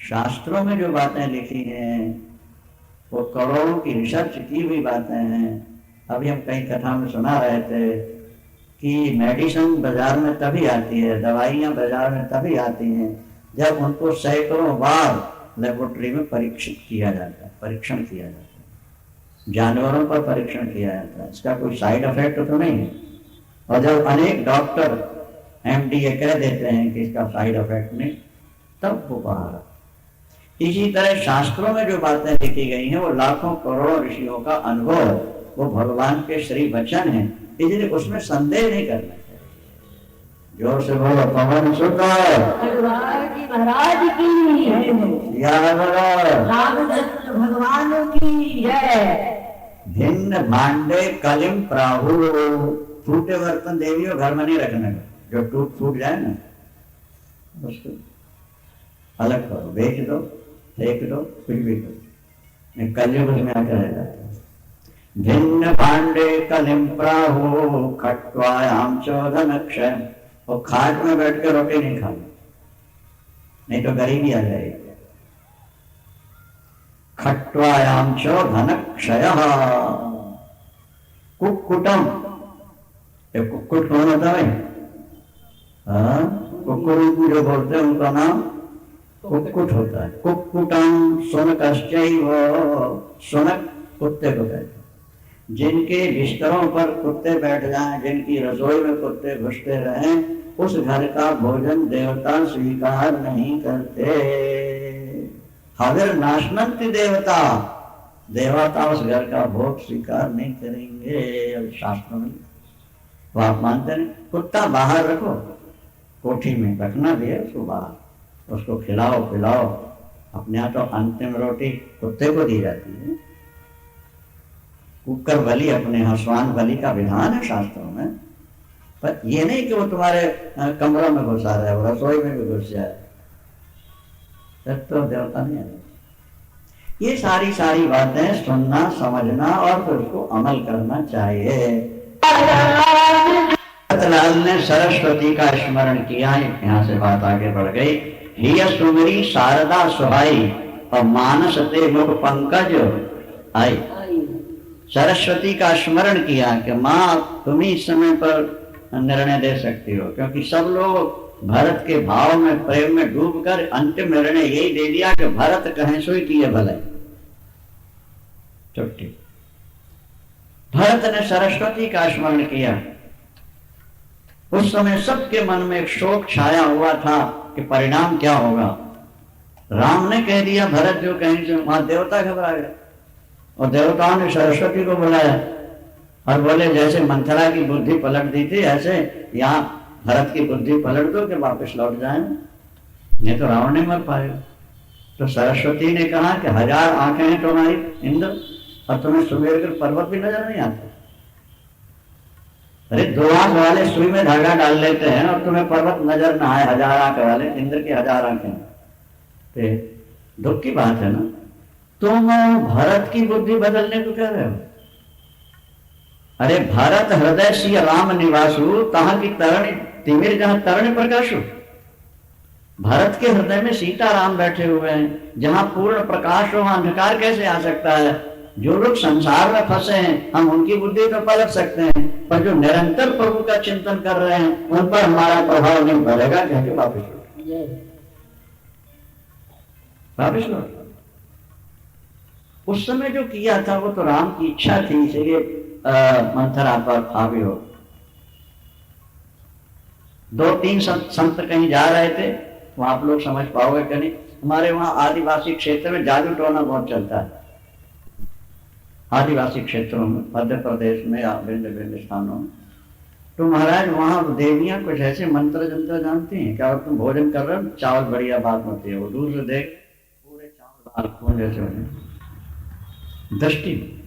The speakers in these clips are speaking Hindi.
शास्त्रों में जो बातें लिखी हैं वो करोड़ों की रिसर्च की हुई बातें हैं। अभी हम कई कथा में सुना रहे थे कि मेडिसिन बाजार में तभी आती है, दवाइयाँ बाजार में तभी आती हैं जब उनको सैकड़ों बार लेबोरेटरी में परीक्षण किया जाता है, जानवरों पर परीक्षण किया जाता है, इसका कोई साइड इफेक्ट तो नहीं है। और जब अनेक डॉक्टर एमडीए कह देते हैं कि इसका साइड इफेक्ट नहीं, तब वो बाहर। इसी तरह शास्त्रों में जो बातें लिखी गई हैं वो लाखों करोड़ों ऋषियों का अनुभव, वो भगवान के श्री वचन है, इसलिए उसमें संदेह नहीं करना चाहिए। जोर से बोलो पवन सुत महाराज की भगवान की जय। भिन्न भांडे कलिम प्राहु, टूटे बर्तन देवियों घर में नहीं रखने का, जो टूट फूट जाए ना उसको अलग करो, बेच दो, फेंक दो, कुछ भी करो, कलयुग में आकर रह जाता है। भिन्न भांडे कलिम प्राहु खट्वायाम चौधन क्षय, और खाट में बैठ कर रोटी नहीं खानी, नहीं तो गरीबी आ जाएगी। खट्वायाम चौधन क्षय कुक्कुटम, कुक्कुट कौन होता है? कुक्कुट जो बोलते हैं उनका नाम कुक्कुट होता है। कुक्कुटम शुनकश्चैव, शुनक कुत्ते को कहते हैं। जिनके बिस्तरों पर कुत्ते बैठ जाएं, जिनकी रसोई में कुत्ते घुसते रहें, उस घर का भोजन देवता स्वीकार नहीं करते। हविर नाशनंति देवता, देवता उस घर का भोग स्वीकार नहीं करेंगे। शास्त्र में तो आप मानते नहीं? कुत्ता बाहर रखो, कोठी में रखना भी है उसको बाहर, उसको खिलाओ पिलाओ। अपने यहाँ तो अंतिम रोटी कुत्ते को दी जाती है। कुकर बलि अपने यहाँ स्वान बलि का विधान है शास्त्रों में, पर ये नहीं कि वो तुम्हारे कमरों में घुसा रहे, वो रसोई में भी घुस जाए, तब तो देवता नहीं है। ये सारी सारी बातें सुनना समझना और फिर उसको अमल करना चाहिए। लाल ने सरस्वती का स्मरण किया, यहाँ से बात आगे बढ़ गई। हिय सुमरी शारदा सुहाई और मानस ते मुख पंकज आई। सरस्वती का स्मरण किया कि माँ तुम ही इस समय पर निर्णय दे सकती हो, क्योंकि सब लोग भरत के भाव में प्रेम में डूबकर अंतिम निर्णय यही दे दिया कि भरत कहें सोई किए भले। छुट्टी। भरत ने सरस्वती का स्मरण किया। उस समय सबके मन में एक शोक छाया हुआ था कि परिणाम क्या होगा। राम ने कह दिया भरत जो कहीं से, वहां देवता घबरा गए और देवताओं ने सरस्वती को बुलाया और बोले जैसे मंथरा की बुद्धि पलट दी थी ऐसे यहाँ भरत की बुद्धि पलट दो कि वापस लौट जाए, नहीं तो रावण नहीं मर पाएगा। तो सरस्वती ने कहा कि 1000 आंखें हैं तुम्हारी इंद्र, और तुम्हें सुमेर कर पर्वत भी नजर नहीं आता। अरे 2 आंख वाले सुई में धागा डाल लेते हैं और तुम्हें पर्वत नजर ना आए, 1000 आंख वाले इंद्र की 1000 आंखें। तो दुख की बात है ना। तुम भरत की बुद्धि बदलने को कह रहे हो। अरे भरत हृदय सी राम निवासु, तहां की तरण तिमिर जहां तरण प्रकाशु। भरत के हृदय में सीता राम बैठे हुए हैं, जहां पूर्ण प्रकाश हो वहां अंधकार कैसे आ सकता है। जो लोग संसार में फंसे हैं हम उनकी बुद्धि तो पलट सकते हैं, पर जो निरंतर प्रभु का चिंतन कर रहे हैं उन पर हमारा प्रभाव नहीं पड़ेगा। कह के वापिस लौट। उस समय जो किया था वो तो राम की इच्छा थी, इसलिए मंथरा पर हावी हो। 2-3 संत कहीं जा रहे थे, वहां आप लोग समझ पाओगे कि नहीं। हमारे वहां आदिवासी क्षेत्र में जादू टोना बहुत चलता है। आदिवासी क्षेत्रों में, मध्य प्रदेश में या भिन्न भिन्न स्थानों में, तो महाराज वहां देवियां कुछ ऐसे मंत्र जंत्र जानती हैं। क्या तुम भोजन कर रहे हो, चावल बढ़िया बात होती है, वो दूर से देख पूरे चावल लाल खून जैसे होते दृष्टि।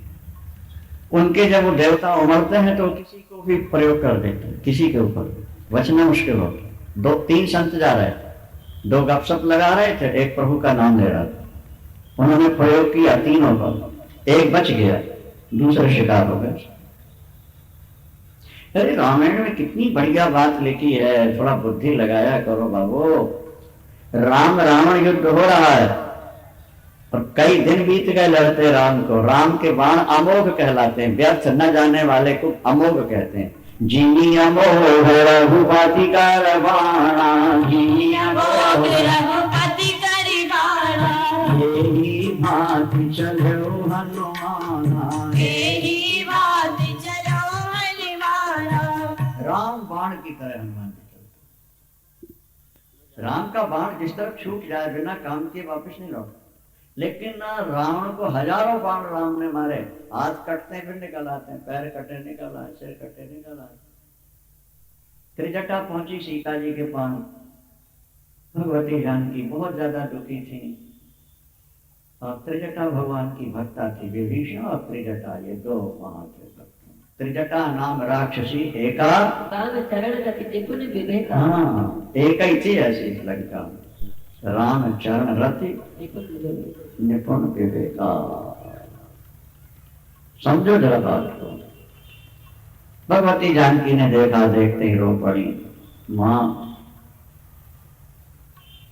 उनके जब वो देवता उमड़ते हैं तो किसी को भी प्रयोग कर देते हैं, किसी के ऊपर बचना मुश्किल होता है। 2-3 संत जा रहे थे, 2 गपशप लगा रहे थे, एक प्रभु का नाम ले रहा था। उन्होंने प्रयोग किया तीनों पर, एक बच गया, दूसरे शिकार हो गए। अरे रामायण में कितनी बढ़िया बात लिखी है, थोड़ा बुद्धि लगाया करो बाबू। राम रावण युद्ध हो रहा है और कई दिन बीत गए लड़ते राम को। राम के बाण अमोघ कहलाते हैं, व्यर्थ न जाने वाले को अमोघ कहते हैं। जिनी अमोघ रघुपति कर बाणा, जिनी अमोघ रघुपति कर बाणा, यही भांति चलो हनुमाना, यही भांति चलो हनुमाना। राम बाण की तरह हनुमान चलते। राम का बाण जिस तरफ छूट जाए बिना काम के वापस नहीं लौटता। लेकिन रावण को हजारों बाण राम ने मारे, हाथ कटते फिर निकल आते हैं, पैर कटे निकल आए, सिर कटे निकल आए। त्रिजटा पहुंची सीता जी के पास। भगवती जानकी बहुत ज्यादा दुखी थी और त्रिजटा भगवान की भक्ता थी। विभीषण और त्रिजटा ये दो वहां थे। त्रिजटा नाम राक्षसी एका चरण रति निपुण विवेका। हाँ, एक ही थी ऐसी लड़का। राम चरण रति निपुण विवेका। समझो जरा बात को। भगवती जानकी ने देखा, देखते ही रो पड़ी। मां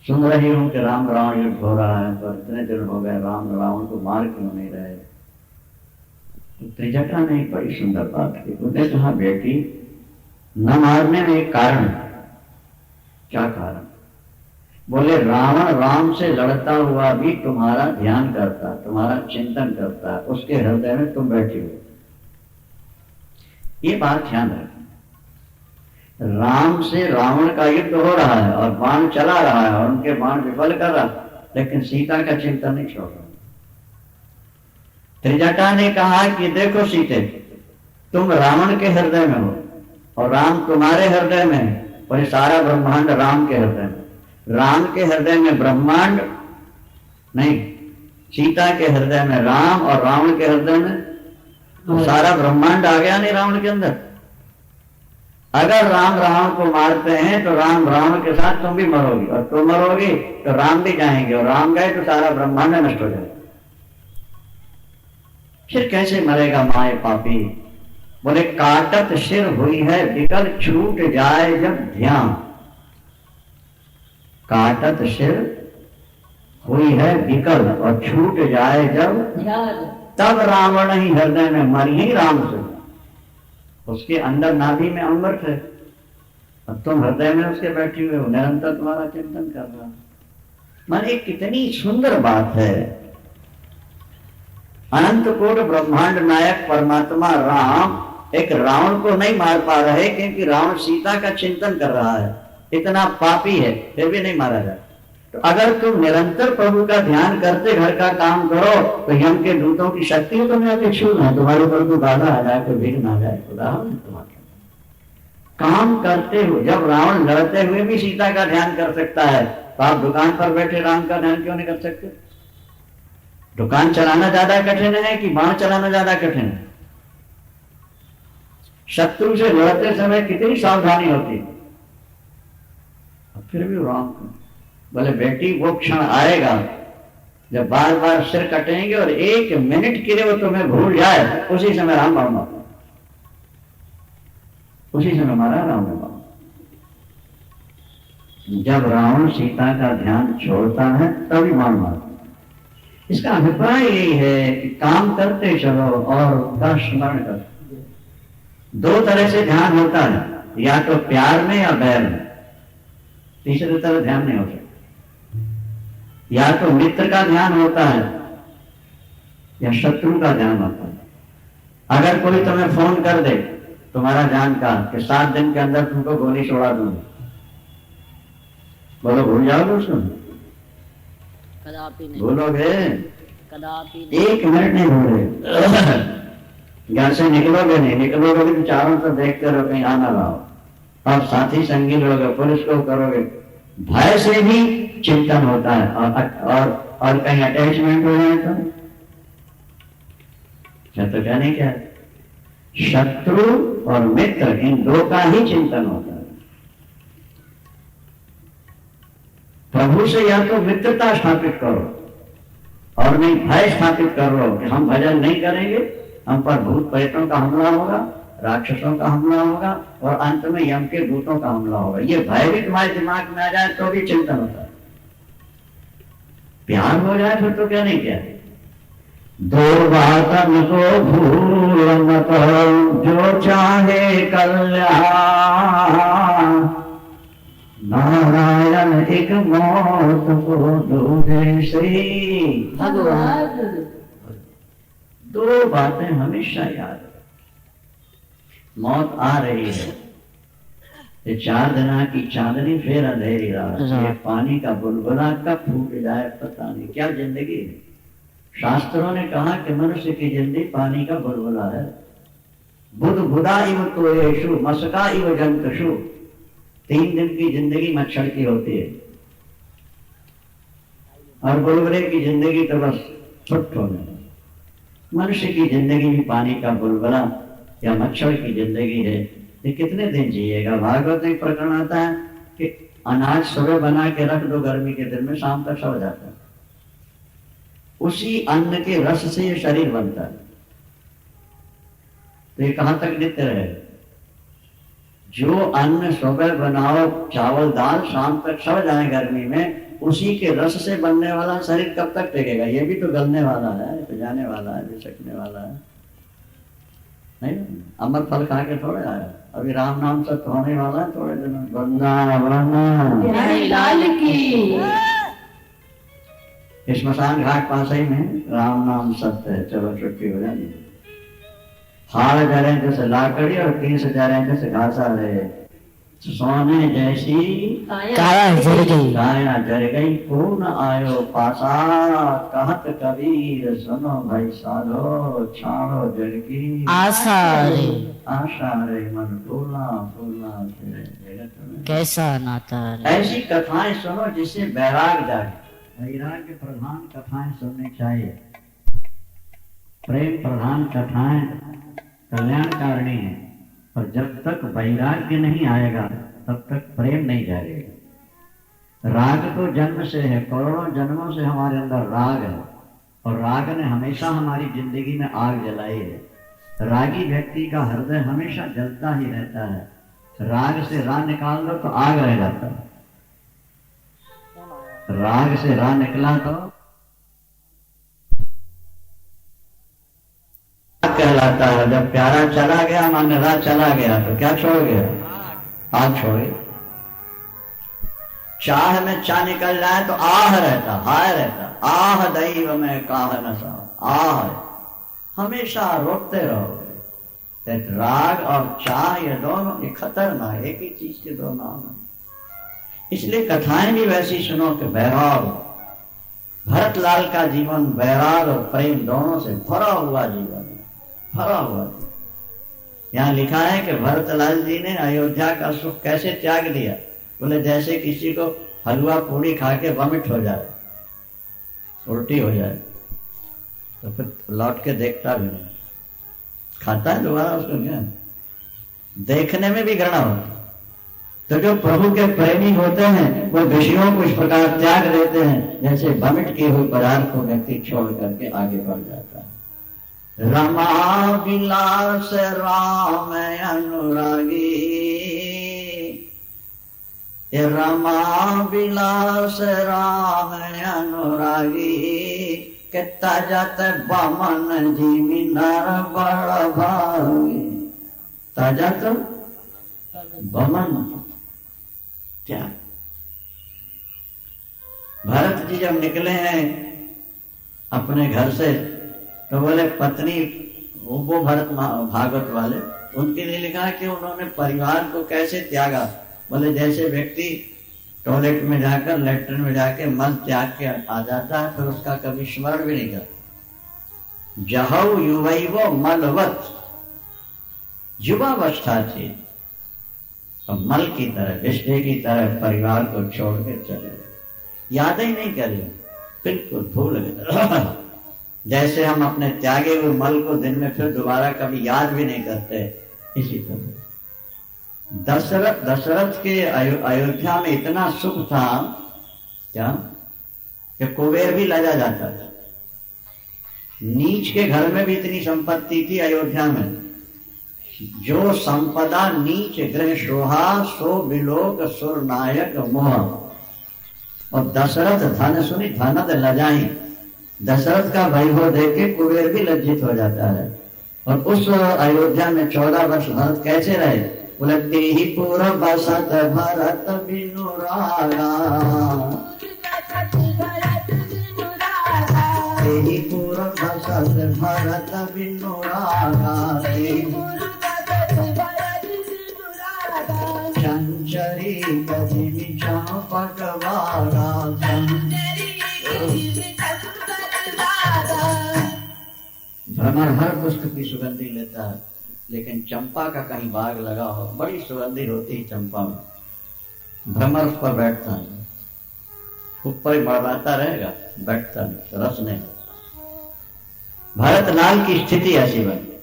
सुन रही हूं कि राम रावण युद्ध हो रहा है, पर इतने दिन हो गए राम रावण को मार क्यों नहीं रहे। तो त्रिजटा ने एक बड़ी सुंदर बात की। उसने कहा बेटी, न मारने में एक कारण। क्या कारण? बोले रावण राम से लड़ता हुआ भी तुम्हारा ध्यान करता, तुम्हारा चिंतन करता, उसके हृदय में तुम बैठे हो। ये बात ध्यान रखना। राम से रावण का युद्ध हो रहा है और बाण चला रहा है और उनके बाण विफल कर रहा, लेकिन सीता का चिंतन नहीं छोड़ रहा। त्रिजटा ने कहा कि देखो सीते, तुम रावण के हृदय में हो और राम तुम्हारे हृदय में है, और ये सारा ब्रह्मांड राम के हृदय में। राम के हृदय में ब्रह्मांड नहीं, सीता के हृदय में राम और रावण के हृदय में तो सारा ब्रह्मांड आ गया नहीं रावण के अंदर। अगर राम रावण को मारते हैं तो राम रावण के साथ तुम भी मरोगी, और तुम मरोगी तो राम भी जाएंगे, और राम गए तो सारा ब्रह्मांड नष्ट हो जाएगा। फिर कैसे मरेगा माए पापी? बोले काटत सिर हुई है विकल, छूट जाए जब ध्यान। काटत सिर हुई है विकल और छूट जाए जब ध्यान, तब रावण ही हृदय में मर ही राम से। उसके अंदर नाभि में अमृत है और तुम हृदय में उसके बैठे हुए हो, निरंतर तुम्हारा चिंतन कर रहा। माने कितनी सुंदर बात है। अनंत कोट ब्रह्मांड नायक परमात्मा राम एक रावण को नहीं मार पा रहे क्योंकि रावण सीता का चिंतन कर रहा है, इतना पापी है, फिर भी नहीं मारा जाए। तो अगर तुम निरंतर प्रभु का ध्यान करते घर का काम करो तो यम के दूतों की शक्ति तो तुम्हें आगे छू है, तुम्हारे ऊपर कोई बाधा आ जाए, कोई विघ्न आ जाए, खुदा तुम्हारे काम करते हुए। जब रावण लड़ते हुए भी सीता का ध्यान कर सकता है, तो आप दुकान पर बैठे राम का ध्यान क्यों नहीं कर सकते? दुकान चलाना ज्यादा कठिन है कि बाण चलाना ज्यादा कठिन है? शत्रु से लड़ते समय कितनी सावधानी होती है, फिर भी राम को बोले बेटी वो क्षण आएगा जब बार बार सिर कटेंगे और एक मिनट के लिए वो तुम्हें भूल जाए, उसी समय राम मारूंगा, उसी समय मारा राम ने मारा। जब रावण सीता का ध्यान छोड़ता है तभी मार मारता। इसका अभिप्राय यही है कि काम करते चलो और उनका स्मरण करो। दो तरह से ध्यान होता है, या तो प्यार में या बैर में, तीसरे तरह ध्यान नहीं हो सकता। या तो मित्र का ध्यान होता है या शत्रु का ध्यान होता है। अगर कोई तुम्हें फोन कर दे तुम्हारा जान का कि 7 दिन के अंदर तुमको गोली छोड़ा दूंगा, बोलो भूल जाओगे उसको? कदापि नहीं बोलोगे? कदापि 1 मिनट नहीं भूलोगे। घर से निकलोगे नहीं, निकलोगे तो चारों तरफ देखते रहो कहीं आना रहो, और साथी संगी लोगे, पुलिस को करोगे। भय से भी चिंतन होता है और कहीं अटैचमेंट हो जाए तो क्या नहीं, क्या शत्रु और मित्र इन दो का ही चिंतन होता है। प्रभु से या तो मित्रता स्थापित करो और नहीं भय स्थापित कर लो कि हम भजन नहीं करेंगे, हम पर भूत प्रेतों का हमला होगा, राक्षसों का हमला होगा और अंत में यम के दूतों का हमला होगा। ये भय भी तुम्हारे दिमाग में आ जाए तो भी चिंतन होता है। प्यार हो जाए फिर तो क्या नहीं क्या। दो बातन को भूल मत जो चाहे कल्याण, नारायण एक मौत को दूजे श्री भगवान। दो बातें हमेशा याद रखें। मौत आ रही है, ये 4 दिना की चांदनी फिर अंधेरी रात, ये पानी का बुलबुला कब फूट जाए पता नहीं। क्या जिंदगी है। शास्त्रों ने कहा कि मनुष्य की जिंदगी पानी का बुलबुला है। बुध बुधा इव तो येषु मस्का इव जंतुषु। 3 दिन की जिंदगी मच्छर की होती है और बुलबुले की जिंदगी तो बस छुट्ट होने। मनुष्य की जिंदगी भी पानी का बुलबुला या मच्छर की जिंदगी है। ये कितने दिन जिएगा। भागवत में प्रकरण आता है कि अनाज सुबह बना के रख दो गर्मी के दिन में, शाम तक सड़ जाता है। उसी अन्न के रस से ये शरीर बनता है। तो ये कहां तक नित्य रहेगा। जो अन्न सुबह बनाओ चावल दाल, शाम तक सड़ जाए गर्मी में, उसी के रस से बनने वाला शरीर कब तक टिकेगा। ये भी तो गलने वाला है, तो जाने वाला है, बिसकने वाला है। नहीं, अमर फल खा के थोड़े आया। अभी राम नाम सत्य होने वाला है थोड़े दिन में। बिहारी लाल की। स्मशान घाट पास ही में राम नाम सत्य है। चलो छुट्टी हो जाएगी। हाड़ जरे जैसे लाकड़ी और 30 जरे जैसे घासा रहे। सोने जैसी काया जल गई, काया जल गई, पूर्ण आयो पासा। कहत कबीर सुनो भाई साधो, छाड़ो जल की आशा रे। आशा रे मन फूला फूला कैसा नाता रे। ऐसी कथाएं सुनो जिससे वैराग जागे। वैराग्य प्रधान कथाएं सुननी चाहिए। प्रेम प्रधान कथाएं कल्याणकारिणी है। और जब तक वैराग्य नहीं आएगा तब तक प्रेम नहीं जाएगा। राग तो जन्म से है, करोड़ों जन्मों से हमारे अंदर राग है और राग ने हमेशा हमारी जिंदगी में आग जलाई है। रागी व्यक्ति का हृदय हमेशा जलता ही रहता है। राग से राग निकाल दो तो आग रह जाता है, राग से राग निकला तो कहलाता है। जब प्यारा चला गया, माने राह चला गया, तो क्या छोड़ गया, आग छोड़ी। चाह में चा निकल जाए तो आह रहता, हाय रहता। आह दैव में काह न सा, आह हमेशा रोकते रहोगे। राग और चाह ये दोनों ये खतरनाक, एक ही चीज के दो नाम है। इसलिए कथाएं भी वैसी सुनो कि वैराग। भरतलाल का जीवन वैराग और प्रेम दोनों से भरा हुआ जीवन है, भरा हुआ। यहाँ लिखा है कि भरतलाल जी ने अयोध्या का सुख कैसे त्याग दिया। बोले जैसे किसी को हलवा पूरी खा के वमिट हो जाए, उल्टी हो जाए, तो फिर लौट के देखता भी नहीं, खाता है दोबारा उसको, क्या देखने में भी घृणा होती। तो जो प्रभु के प्रेमी होते हैं वो विषयों को इस प्रकार त्याग देते हैं जैसे वमिट किए हुए पदार्थ को व्यक्ति छोड़ करके आगे बढ़ जाता है। रमा विलास राम अनुरागी, रमा विलास राम अनुरागी, के ताजत बमन जीवी नर बड़ भागी। ताजत बमन क्या। भरत जी जब निकले हैं अपने घर से तो बोले पत्नी, वो भरत भागवत वाले, उनके लिए लिखा कि उन्होंने परिवार को कैसे त्यागा। बोले जैसे व्यक्ति टॉयलेट में जाकर, लेटरिन में जाके मल त्याग के आ जाता है, फिर उसका कभी स्मरण भी नहीं करता। जहौ युवैवो मलवत, युवावस्था थी, अब मल की तरह, विष्णु की तरह परिवार को छोड़ के चले, याद ही नहीं करी, बिल्कुल भूल गए। जैसे हम अपने त्यागे हुए मल को दिन में फिर दोबारा कभी याद भी नहीं करते, इसी तरह दशरथ के अयोध्या में इतना सुख था क्या कि कुबेर भी लजा जाता था। नीच के घर में भी इतनी संपत्ति थी अयोध्या में। जो संपदा नीच गृह शोभा, सो बिलोक सुर नायक मोह। और दशरथ धन सुनी धनद लजाई, दशरथ का वैभव देख के कुबेर भी लज्जित हो जाता है। और उस अयोध्या में 14 वर्ष भरत कैसे रहे? बोले ही पूरा बसत भरत बिनु रागा, ही पूरा बसत भरत बिनु रागा, चंचरी गजनी चंपक बागा, भ्रमर हर पुष्प की सुगंधी लेता है, लेकिन चंपा का कहीं बाग लगा हो, बड़ी सुगंधी होती है चंपा में। भ्रमर उस पर बैठता है, ऊपर ही मड़वाता रहेगा, बैठता नहीं, रस नहीं। भरत लाल की स्थिति ऐसी बनी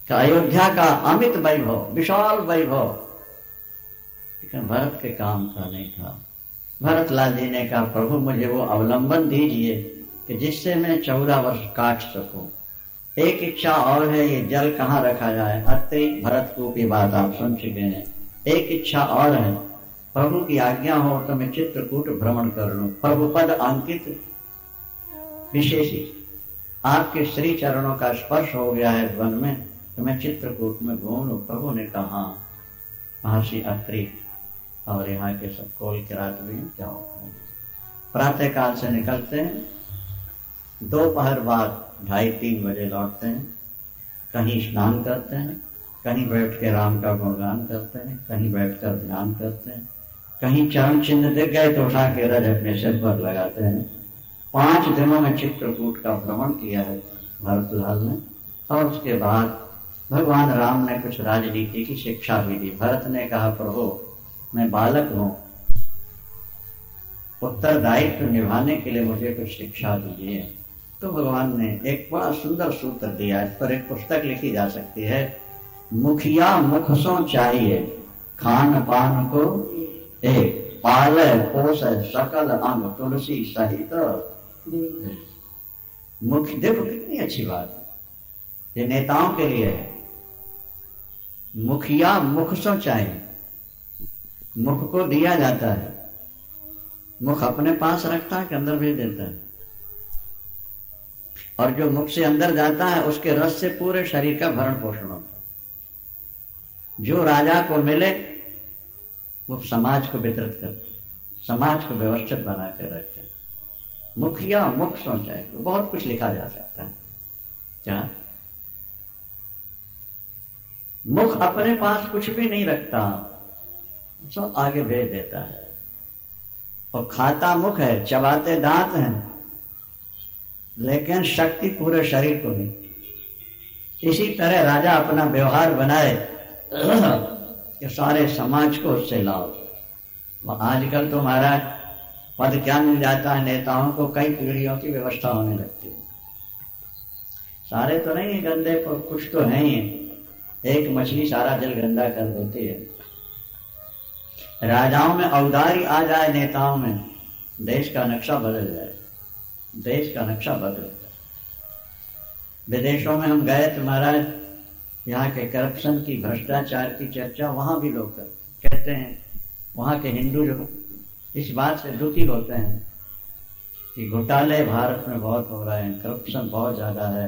कि अयोध्या का अमित वैभव, विशाल वैभव, लेकिन भरत के काम का नहीं था। भरत लाल जी ने कहा, प्रभु मुझे वो अवलंबन दीजिए कि जिससे मैं 14 वर्ष काट सकूं। एक इच्छा और है, ये जल कहाँ रखा जाए? अत्रि भरत को की बात आप सुन चुके हैं। एक इच्छा और है, प्रभु की आज्ञा हो तो मैं चित्रकूट भ्रमण कर लूं। प्रभु पद अंकित विशेषी, आपके श्री चरणों का स्पर्श हो गया है वन में, तो मैं चित्रकूट में घूम लूं। प्रभु ने कहा, महर्षि अत्रि और यहाँ के सब कोल किरात भी क्या हो। प्रातः काल से निकलते हैं, दोपहर बाद 2:30-3 बजे लौटते हैं। कहीं स्नान करते हैं, कहीं बैठ के राम का गुणगान करते हैं, कहीं बैठकर ध्यान करते हैं, कहीं चरण चिन्ह दिख गए तो उठा के रज अपने सिर पर लगाते हैं। 5 दिनों में चित्रकूट का भ्रमण किया है भरतलाल ने। और उसके बाद भगवान राम ने कुछ राजनीति की शिक्षा भी दी। भरत ने कहा, प्रभु मैं बालक हूं, उत्तरदायित्व निभाने के लिए मुझे कुछ शिक्षा दीजिए। तो भगवान ने एक बड़ा सुंदर सूत्र दिया, इस पर एक पुस्तक लिखी जा सकती है। मुखिया मुख सो चाहिए, खान पान को एक, पाले पोष सकल अंग तुलसी सहित। मुख, देखो कितनी अच्छी बात, ये नेताओं के लिए है। मुखिया मुख सो चाहिए, मुख को दिया जाता है। मुख अपने पास रखता है कि अंदर भेज देता है? और जो मुख से अंदर जाता है उसके रस से पूरे शरीर का भरण पोषण होता है। जो राजा को मिले वो समाज को वितरित करते, समाज को व्यवस्थित बना कर रखते। मुखिया मुख सोचा है, बहुत कुछ लिखा जा सकता है। क्या मुख अपने पास कुछ भी नहीं रखता, सब आगे भेज देता है। और खाता मुख है, चबाते दांत हैं, लेकिन शक्ति पूरे शरीर को नहीं। इसी तरह राजा अपना व्यवहार बनाए कि सारे समाज को उससे लाभ। आजकल तो महाराज पद क्या मिल जाता है नेताओं को, कई पीढ़ियों की व्यवस्था होने लगती है। सारे तो नहीं गंदे, पर कुछ तो है ही। एक मछली सारा जल गंदा कर देती है। राजाओं में औदारी आ जाए, नेताओं में, देश का नक्शा बदल जाए, देश का नक्शा बदल जाए। विदेशों में हम गए तो महाराज यहाँ के करप्शन की, भ्रष्टाचार की चर्चा वहां भी लोग कहते हैं। वहां के हिंदू जो इस बात से दुखी होते हैं कि घोटाले भारत में बहुत हो रहे हैं, करप्शन बहुत ज्यादा है।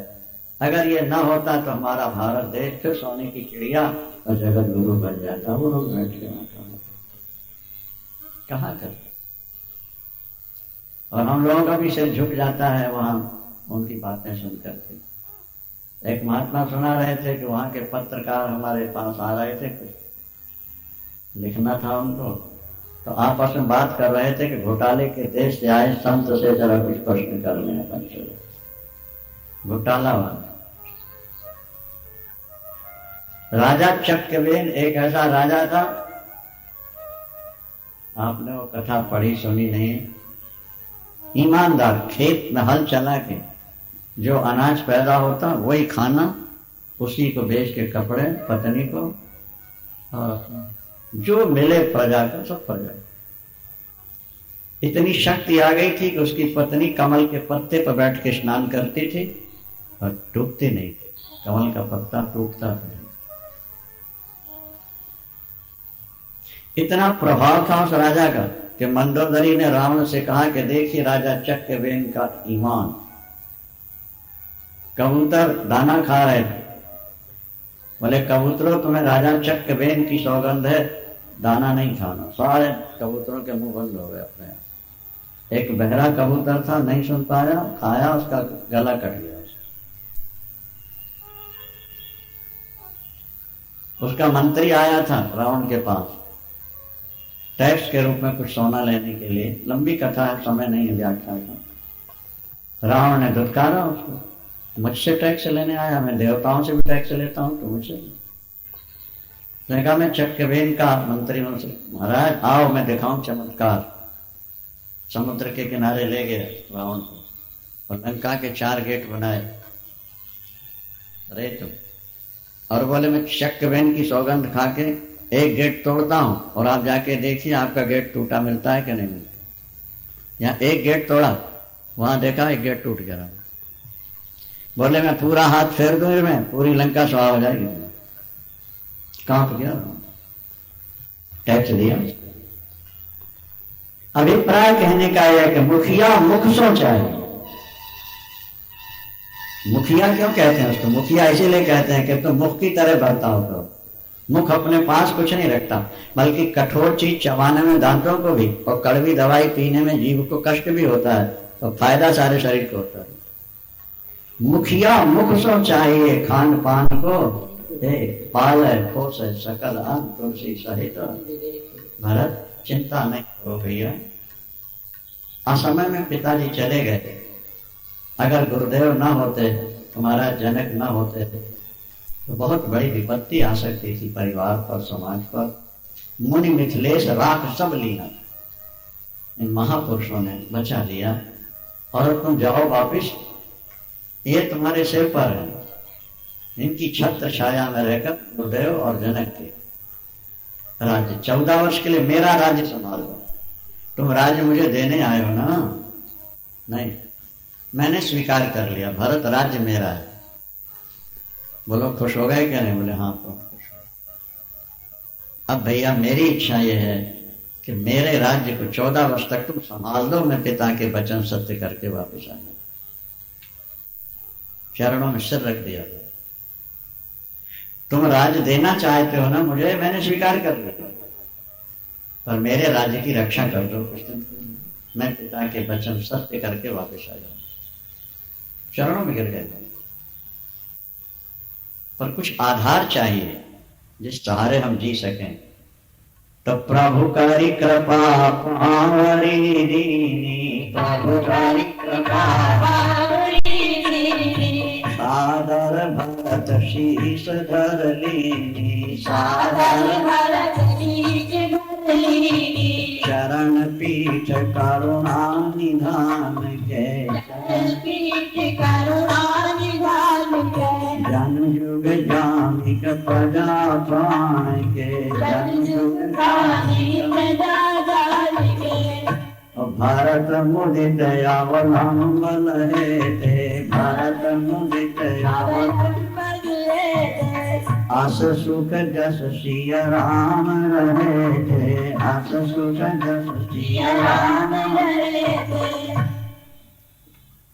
अगर ये ना होता तो हमारा भारत देश फिर सोने की चिड़िया और जगत गुरु बन जाता। वो लोग बैठ के कहाँ करते, और हम लोगों का भी सिर झुक जाता है वहां उनकी बातें सुन करके। एक महात्मा सुना रहे थे कि वहां के पत्रकार हमारे पास आ रहे थे, कुछ लिखना था उनको, तो आपस में बात कर रहे थे कि घोटाले के देश से आए संत से जरा कुछ प्रश्न कर लें अपन से। घोटाला वाला राजा चक्रवेन एक ऐसा राजा था, आपने वो कथा पढ़ी सुनी नहीं। ईमानदार, खेत में हल चला के जो अनाज पैदा होता वही खाना, उसी को बेच के कपड़े पत्नी को, और जो मिले प्रजा को सब प्रजा। इतनी शक्ति आ गई थी कि उसकी पत्नी कमल के पत्ते पर बैठ के स्नान करती थी और टूटती नहीं थी। कमल का पत्ता टूटता था। इतना प्रभाव था उस राजा का कि मंदोदरी ने रावण से कहा कि देखिए राजा चक्रवेन का ईमान, कबूतर दाना खा रहे थे, बोले कबूतरों तुम्हें राजा चक्रवेन की सौगंध है, दाना नहीं खाना। सारे कबूतरों के मुंह बंद हो गए अपने। एक बहरा कबूतर था, नहीं सुन पाया, खाया, उसका गला कट गया। उसका मंत्री आया था रावण के पास टैक्स के रूप में कुछ सोना लेने के लिए। लंबी कथा है, समय नहीं है व्याख्या का। रावण ने धुतकारा उसको, मुझसे टैक्स लेने आया, मैं देवताओं से भी टैक्स लेता हूं, तो मुझसे। उसने कहा मैं चक्रवेन का मंत्री हूं। महाराज आओ मैं दिखाऊं चमत्कार। समुद्र के किनारे ले गए रावण को और लंका के 4 गेट बनाए। अरे तुम, और बोले मैं चक्रवेन की सौगंध खा के एक गेट तोड़ता हूं और आप जाके देखिए आपका गेट टूटा मिलता है कि नहीं मिलता। यहाँ एक गेट तोड़ा, वहां देखा एक गेट टूट गया। बोले मैं पूरा हाथ फेर दूं मैं, पूरी लंका स्वाहा हो जाएगी। कांप गया, टैक्स दिया। अभिप्राय कहने का यह कि मुखिया मुख सोचाए। मुखिया क्यों कहते हैं उसको? मुखिया इसीलिए कहते हैं कि तुम मुख की तरह बर्ताव करो। मुख अपने पास कुछ नहीं रखता, बल्कि कठोर चीज चबाने में दांतों को भी और कड़वी दवाई पीने में जीभ को कष्ट भी होता है, तो फायदा सारे शरीर को होता है। मुखिया मुख सो चाहिए खान पान को, पाल पोष सकल अन्न तुलसी सहित। भरत चिंता नहीं हो भैया। असमय में पिताजी चले गए। अगर गुरुदेव ना होते, तुम्हारा जनक ना होते, तो बहुत बड़ी विपत्ति आ सकती थी परिवार पर, समाज पर। मुनि मिथिलेश राख सब लिया, इन महापुरुषों ने बचा लिया। और तुम जाओ वापिस, ये तुम्हारे सिर पर है। इनकी छत्र छाया में रहकर गुरुदेव और जनक के राज्य 14 वर्ष के लिए मेरा राज्य संभाल लो। तुम राज्य मुझे देने आए हो ना? नहीं, मैंने स्वीकार कर लिया, भरत राज्य मेरा है। बोलो खुश हो गए क्या? नहीं? बोले हाँ तो खुश हो। अब भैया मेरी इच्छा यह है कि मेरे राज्य को 14 वर्ष तक तुम संभाल दो, मैं पिता के वचन सत्य करके वापस आऊंगा। चरणों में सिर रख दिया। तुम राज्य देना चाहते हो ना मुझे, मैंने स्वीकार कर लिया, पर मेरे राज्य की रक्षा कर दो कुछ दिन, मैं पिता के वचन सत्य करके वापस आ जाऊंगा। चरणों में गिर गए। पर कुछ आधार चाहिए जिस सहारे हम जी सकें। तो प्रभु करी कृपा पावरी दीनी, प्रभु करी कृपा सादर भरत शीस धर लीनी, सादर भरत शीस धर लीनी। चरण पीठ करुणा निधान के, चरण पीठ करुणा निधान के। जन युग जामिक प्रजा प्राण के, जन युग जामिक प्रजा प्राण के। भारत मुदित अवलंबन हेते, भारत मुदित अवलंबन हेते। आस सुख जस सिया राम रहे थे, आस सुख जस सिया राम रहे थे।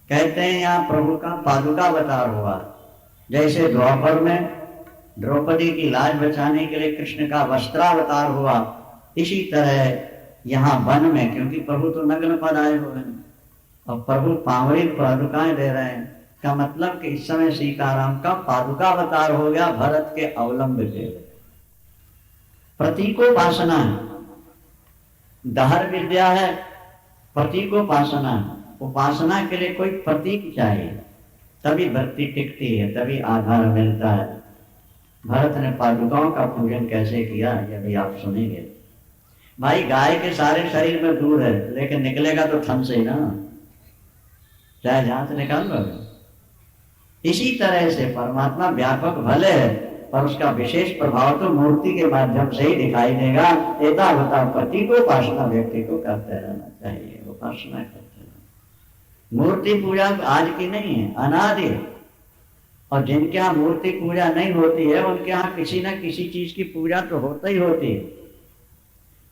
कहते हैं यहाँ प्रभु का पादुका अवतार हुआ। जैसे द्वापर में द्रौपदी की लाज बचाने के लिए कृष्ण का वस्त्रावतार हुआ, इसी तरह यहाँ वन में, क्योंकि प्रभु तो नग्न पद आए हुए हैं और प्रभु पावरी पादुकाएं दे रहे हैं, का मतलब कि इस समय सीताराम का पादुका अवतार हो गया भरत के अवलंब के। प्रतीकोपासना है, दहर विद्या है, प्रतीकोपासना है। उपासना के लिए कोई प्रतीक चाहिए, तभी भक्ति टिकती है, तभी आधार मिलता है। भरत ने पादुकाओं का पूजन कैसे किया यह भी आप सुनेंगे। भाई गाय के सारे शरीर में दूध है, लेकिन निकलेगा तो थन से ही ना, चाहे जहां से निकाल लो। इसी तरह से परमात्मा व्यापक भले है, पर उसका विशेष प्रभाव तो मूर्ति के माध्यम से ही दिखाई देगा। एतावता पति को उपासना व्यक्ति को करते रहना चाहिए, उपासना करते रहना। मूर्ति पूजा आज की नहीं है, अनादि है। और जिनके यहाँ मूर्ति पूजा नहीं होती है, उनके यहाँ किसी न किसी चीज की पूजा तो होती ही होती है।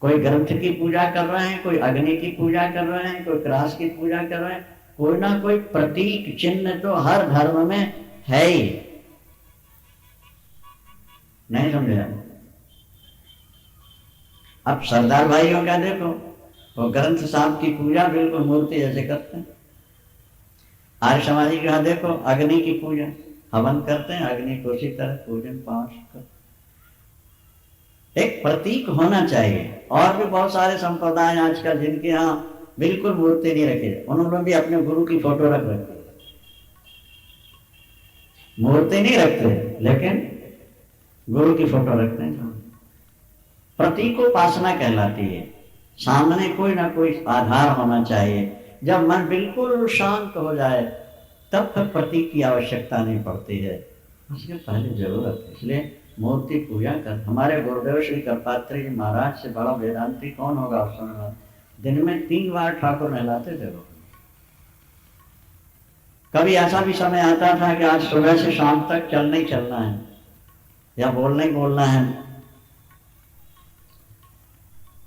कोई ग्रंथ की पूजा कर रहे हैं, कोई अग्नि की पूजा कर रहे हैं, कोई त्रास की पूजा कर रहे हैं, कोई ना कोई प्रतीक चिन्ह तो हर धर्म में है ही। नहीं समझे? अब सरदार भाइयों का देखो, वो ग्रंथ साहब की पूजा बिल्कुल मूर्ति जैसे करते हैं। आर्य समाजी का देखो, अग्नि की पूजा, हवन करते हैं, अग्नि को उसी तरह पूजन पाठ कर। एक प्रतीक होना चाहिए। और भी बहुत सारे संप्रदाय आजकल जिनके यहाँ बिल्कुल मूर्ति नहीं रखी, उन्होंने भी अपने गुरु की फोटो रख रखी। मूर्ति नहीं रखते लेकिन गुरु की फोटो रखते हैं। प्रतीकोपासना कहलाती है। सामने कोई ना कोई आधार होना चाहिए। जब मन बिल्कुल शांत हो जाए तब फिर प्रतीक की आवश्यकता नहीं पड़ती है, उसके पहले जरूरत है। इसलिए मूर्ति पूजा कर। हमारे गुरुदेव श्री कृपात्री जी महाराज से बड़ा वेदांती कौन होगा उस समय? दिन में 3 बार ठाकुर नहलाते थे वो। कभी ऐसा भी समय आता था कि आज सुबह से शाम तक चलना ही चलना है या बोलना ही बोलना है,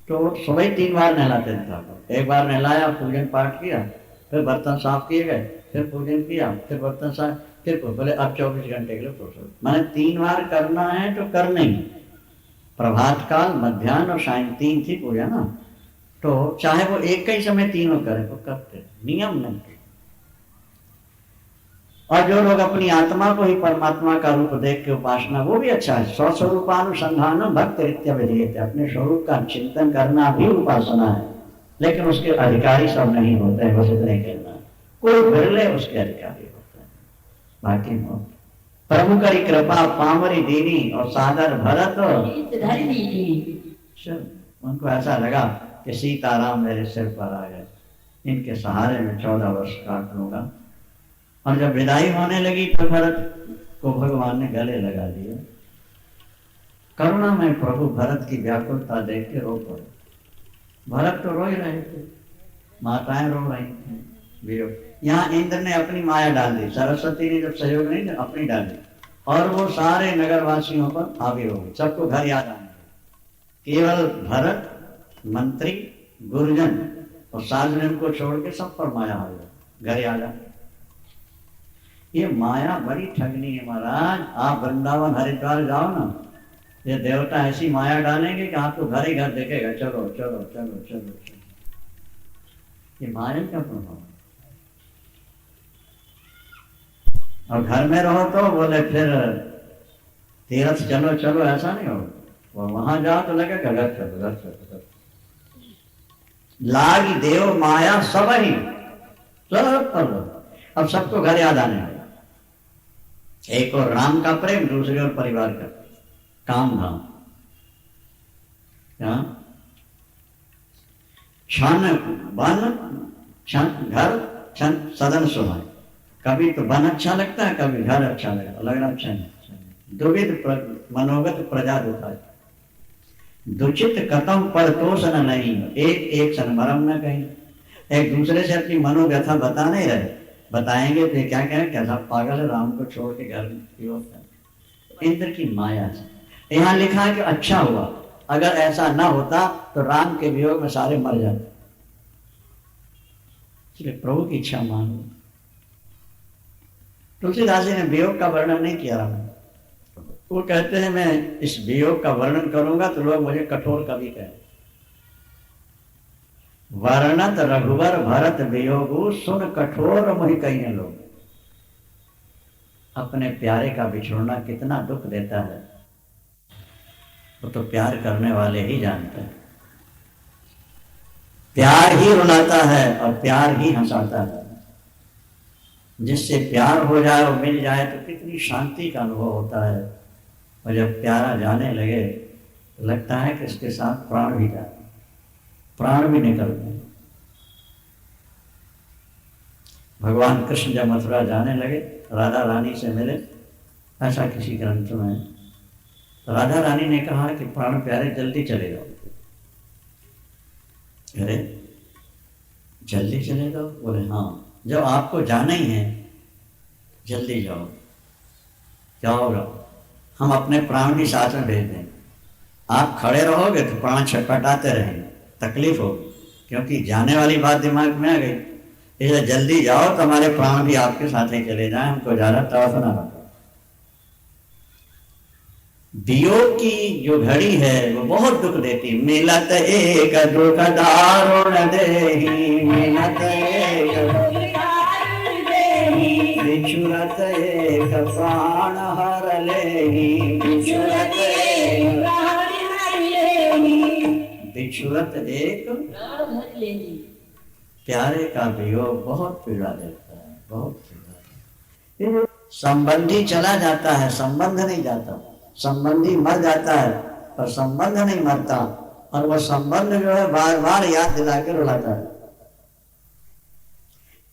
तो सुबह ही 3 बार नहलाते थे ठाकुर। एक बार नहलाया, पूजन पाठ किया, फिर बर्तन साफ किए गए, फिर पूजन किया, फिर बर्तन साफ, फिर बोले अब 24 घंटे के लिए फुर्सत। मैंने 3 बार करना है तो करना ही। प्रभात काल, मध्याह्न और सायं 3 थी पूजा ना, तो चाहे वो एक ही समय तीनों करें तो करते, नियम नहीं। और जो लोग अपनी आत्मा को ही परमात्मा का रूप देख के उपासना, वो भी अच्छा है। स्वस्वरूपानुसंधान भक्त रीत्या विधीयते। अपने स्वरूप का चिंतन करना भी उपासना है, लेकिन उसके अधिकारी सब नहीं होते हैं, बस इतने कहना। कोई बिरले उसके अधिकारी होते हैं, बाकी बहुत। प्रभु करी कृपा पामरी दीनी और सागर भरत उनको ऐसा लगा कि सीताराम मेरे सिर पर आ गए, इनके सहारे में 14 वर्ष काट लूंगा। और जब विदाई होने लगी तो भरत को भगवान ने गले लगा दिया। करुणा में प्रभु भरत की व्याकुलता देख के रो पड़े। भरत तो रो ही रहे थे, माताएं रो रही थी। यहाँ इंद्र ने अपनी माया डाल दी, सरस्वती ने जब सहयोग नहीं तो अपनी डाली, और वो सारे नगरवासियों पर हावी हो गई। सबको घर याद आने लगे। केवल भरत, मंत्री, गुरुजन और सार्वजनिक को छोड़ के सब पर माया हो गई, घर याद आने। ये माया बड़ी ठगनी है महाराज। आप वृंदावन हरिद्वार जाओ ना, ये देवता ऐसी माया डालेंगे कि आपको घर ही घर देखेगा, चलो चलो चलो चलो चलो। ये माया का प्रभाव। और घर में रहो तो बोले फिर तीर्थ चलो चलो, ऐसा नहीं हो। वो वहां जाओ तो लगेगा घर चलो घर चलो। लाग देव माया सब ही सब कर। अब सबको घर याद आने लगा। एक और राम का प्रेम, दूसरी ओर परिवार का काम धाम। क्षण वन क्षण घर क्षण सदन सुहाए। कभी तो वन अच्छा लगता है, कभी घर अच्छा लगना अच्छा नहीं। दुविध मनोगत प्रजा दुखाए, दुचित कतम पर तोष न नहीं। एक सनमरम न कहीं। एक दूसरे से अपनी मनोव्यथा बता नहीं रहे, बताएंगे तो क्या कहें, कैसा पागल है, राम को छोड़ के घर की ओर। इंद्र की माया से यहाँ लिखा है कि अच्छा हुआ, अगर ऐसा ना होता तो राम के वियोग में सारे मर जाते। इसलिए प्रभु की इच्छा मानो। तुलसीदास जी ने वियोग का वर्णन नहीं किया राम। वो कहते हैं मैं इस वियोग का वर्णन करूंगा तो लोग मुझे कठोर कवि कहें। वर्णत रघुवर भरत वियोगु सुन कठोर मोहि कहिए लोग। अपने प्यारे का बिछोड़ना कितना दुख देता है, वो तो प्यार करने वाले ही जानते हैं। प्यार ही रुलाता है और प्यार ही हंसाता है। जिससे प्यार हो जाए और मिल जाए तो कितनी शांति का अनुभव होता है। और जब प्यारा जाने लगे तो लगता है कि इसके साथ प्राण भी जाए, प्राण भी निकलते हैं। भगवान कृष्ण जब मथुरा जाने लगे, राधा रानी से मिले, ऐसा किसी ग्रंथ में राधा रानी ने कहा कि प्राण प्यारे जल्दी चले जाओ। अरे जल्दी चले जाओ? बोले हाँ, जब आपको जाना ही है जल्दी जाओ। क्या होगा? हम अपने प्राण भी साथ में भेज देंगे। आप खड़े रहोगे तो प्राण छटपटाते रहेंगे, तकलीफ होगी, क्योंकि जाने वाली बात दिमाग में आ गई। इसलिए जल्दी जाओ तो हमारे प्राण भी आपके साथ ही चले जाएं, हमको ज्यादा तड़फ ना रखो। वियोग की जो घड़ी है वो बहुत दुख देती। मिलत एक दुख दारुण देही, मिलत एक बिछुरत एक प्राण हर लेही, बिछुरत एक प्यारे का वियोग बहुत पीड़ा देता है, बहुत पीड़ा। संबंधी चला जाता है, संबंध नहीं जाता। संबंधी मर जाता है पर संबंध नहीं मरता, और वो संबंध जो है बार बार याद दिला के रुलाता है।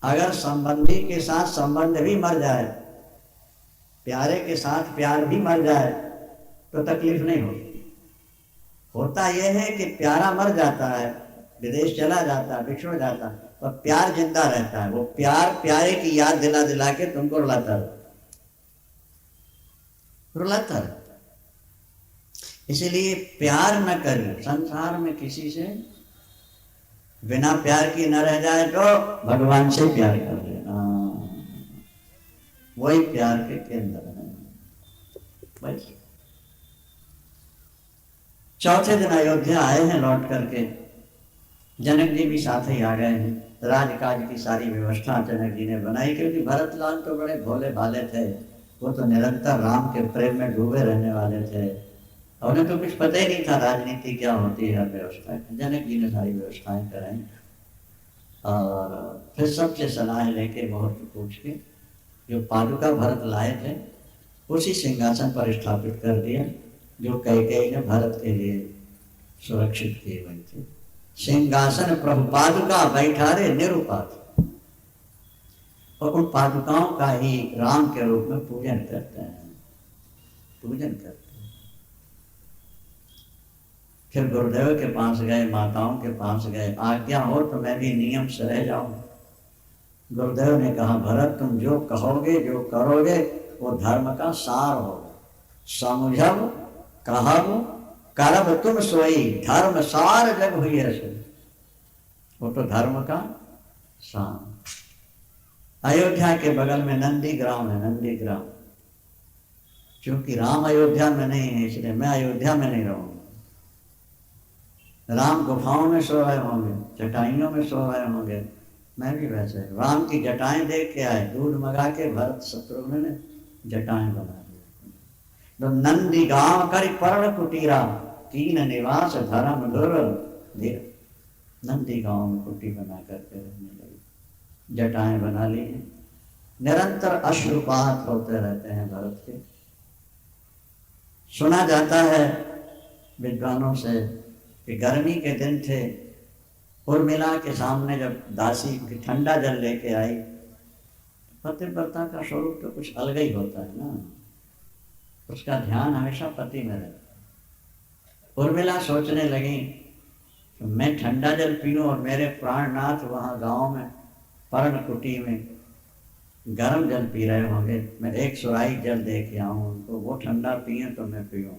अगर संबंधी के साथ संबंध भी मर जाए, प्यारे के साथ प्यार भी मर जाए तो तकलीफ नहीं होती। होता यह है कि प्यारा मर जाता है, विदेश चला जाता है, बिछड़ जाता है, पर प्यार जिंदा रहता है। वो प्यार प्यारे की याद दिला दिला के तुमको रुलाता है। इसीलिए प्यार न करिए संसार में किसी से, बिना प्यार की न रह जाए तो भगवान से प्यार कर लेना, वही प्यार के केंद्र है। बस चौथे दिन अयोध्या आए हैं लौट करके, जनक जी भी साथ ही आ गए हैं। राजकाज की सारी व्यवस्था जनक जी ने बनाई, क्योंकि भरतलाल तो बड़े भोले भाले थे, वो तो निरंतर राम के प्रेम में डूबे रहने वाले थे। उन्हें तो कुछ पता ही नहीं था राजनीति क्या होती है, व्यवस्था। जनक जी ने सारी व्यवस्थाएं कराई, और फिर सबसे सलाह लेके बहुत पूछ के जो पादुका भरत लाए थे उसी सिंहासन पर स्थापित कर दिया, जो कैकेयी ने भरत के लिए सुरक्षित किए हुए थे। सिंहासन प्रभु पादुका बैठा रे निरुपाध, और उन पादुकाओं का ही राम के रूप में पूजन करते हैं, पूजन करते हैं। फिर गुरुदेव के पास गए, माताओं के पास गए, आज्ञा हो तो मैं भी नियम से रह जाऊं। गुरुदेव ने कहा, भरत तुम जो कहोगे जो करोगे वो धर्म का सार होगा। समझब कहब करब तुम सोई, धर्म सार जग हुई है सो। वो तो धर्म का सार। अयोध्या के बगल में नंदी ग्राम है, नंदी ग्राम। क्योंकि राम अयोध्या में नहीं है इसलिए मैं अयोध्या में नहीं रहूंगा। राम गुफाओं में सो रहे होंगे, चटाइयों में सो रहे होंगे, मैं भी वैसे। राम की जटाएं देख के आए, दूध मंगा के भरत शत्रुघ्न ने जटाएं बना दी। तो नंदी गांव कर पर्ण कुटीरा, कीन निवास धर्म दुर धीर। नंदी गांव में कुटी बना करके रहने लगे, जटाएं बना ली हैं। निरंतर अश्रुपात होते रहते हैं भरत के। सुना जाता है विद्वानों से कि गर्मी के दिन थे, उर्मिला के सामने जब दासी ठंडा जल लेके आई, पतिव्रता का स्वरूप तो कुछ अलग ही होता है ना, उसका ध्यान हमेशा पति में रहता है। उर्मिला सोचने लगी कि मैं ठंडा जल पीऊं और मेरे प्राणनाथ वहाँ गांव में पर्णकुटी में गर्म जल पी रहे होंगे, मैं एक सुराही जल दे के आऊं उनको, वो ठंडा पिए तो मैं पीऊं।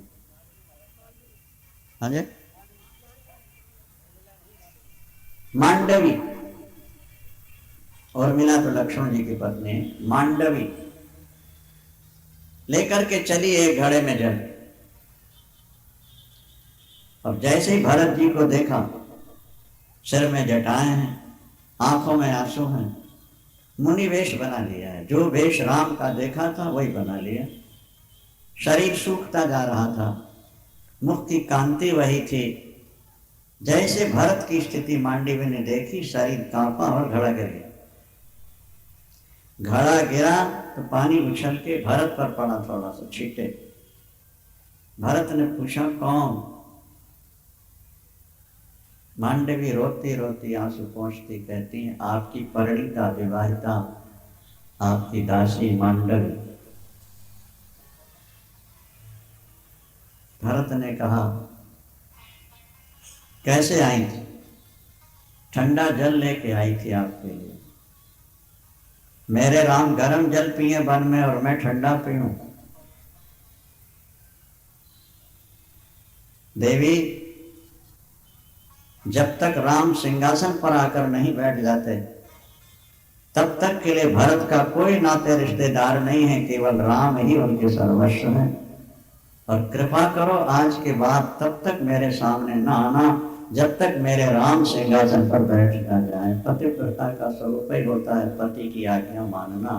हाँ जी, मांडवी, और मिला तो लक्ष्मण जी की पत्नी मांडवी लेकर के चली एक घड़े में जल। अब जैसे ही भरत जी को देखा, सिर में जटाएं हैं, आंखों में आंसू हैं, मुनि वेश बना लिया है। जो वेश राम का देखा था वही बना लिया। शरीर सूखता जा रहा था, मुख की कांति वही थी। जैसे भरत की स्थिति मांडवी ने देखी, शरीर कांपा और घड़ा गिर गया। घड़ा गिरा तो पानी उछल के भरत पर पड़ा, थोड़ा सा छींटे। भरत ने पूछा कौन? मांडवी रोती रोती आंसू पोंछती कहती है, आपकी परिणीता विवाहिता, आपकी दासी मांडवी। भरत ने कहा, कैसे आई थी? ठंडा जल लेके आई थी आपके लिए। मेरे राम गर्म जल पिए वन में और मैं ठंडा पीऊं? देवी जब तक राम सिंहासन पर आकर नहीं बैठ जाते तब तक के लिए भरत का कोई नाते रिश्तेदार नहीं है, केवल राम ही उनके सर्वस्व है। और कृपा करो आज के बाद तब तक मेरे सामने न आना जब तक मेरे राम सिंहासन पर बैठ न जाए। पतिव्रता का स्वरूप ही होता है पति की आज्ञा मानना।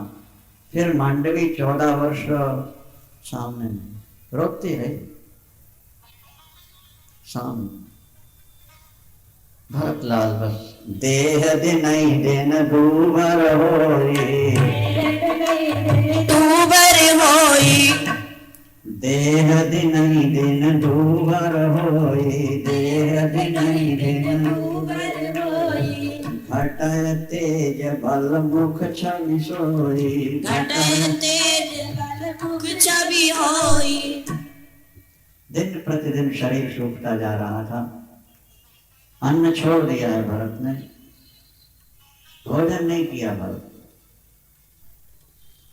फिर मांडवी 14 वर्ष सामने नहीं, रोती रही सामने। भरतलाल बस देह दिन दिन दूबर होई, दूबर होई, देह दिन दिन दूबर होई, देह दिन दिन दूबर होई, घटय तेज बल मुख छवि सोई, घटय तेज बल मुख छवि होई। दिन प्रतिदिन शरीर सूखता जा रहा था। अन्न छोड़ दिया है भरत ने, भोजन नहीं किया भरत।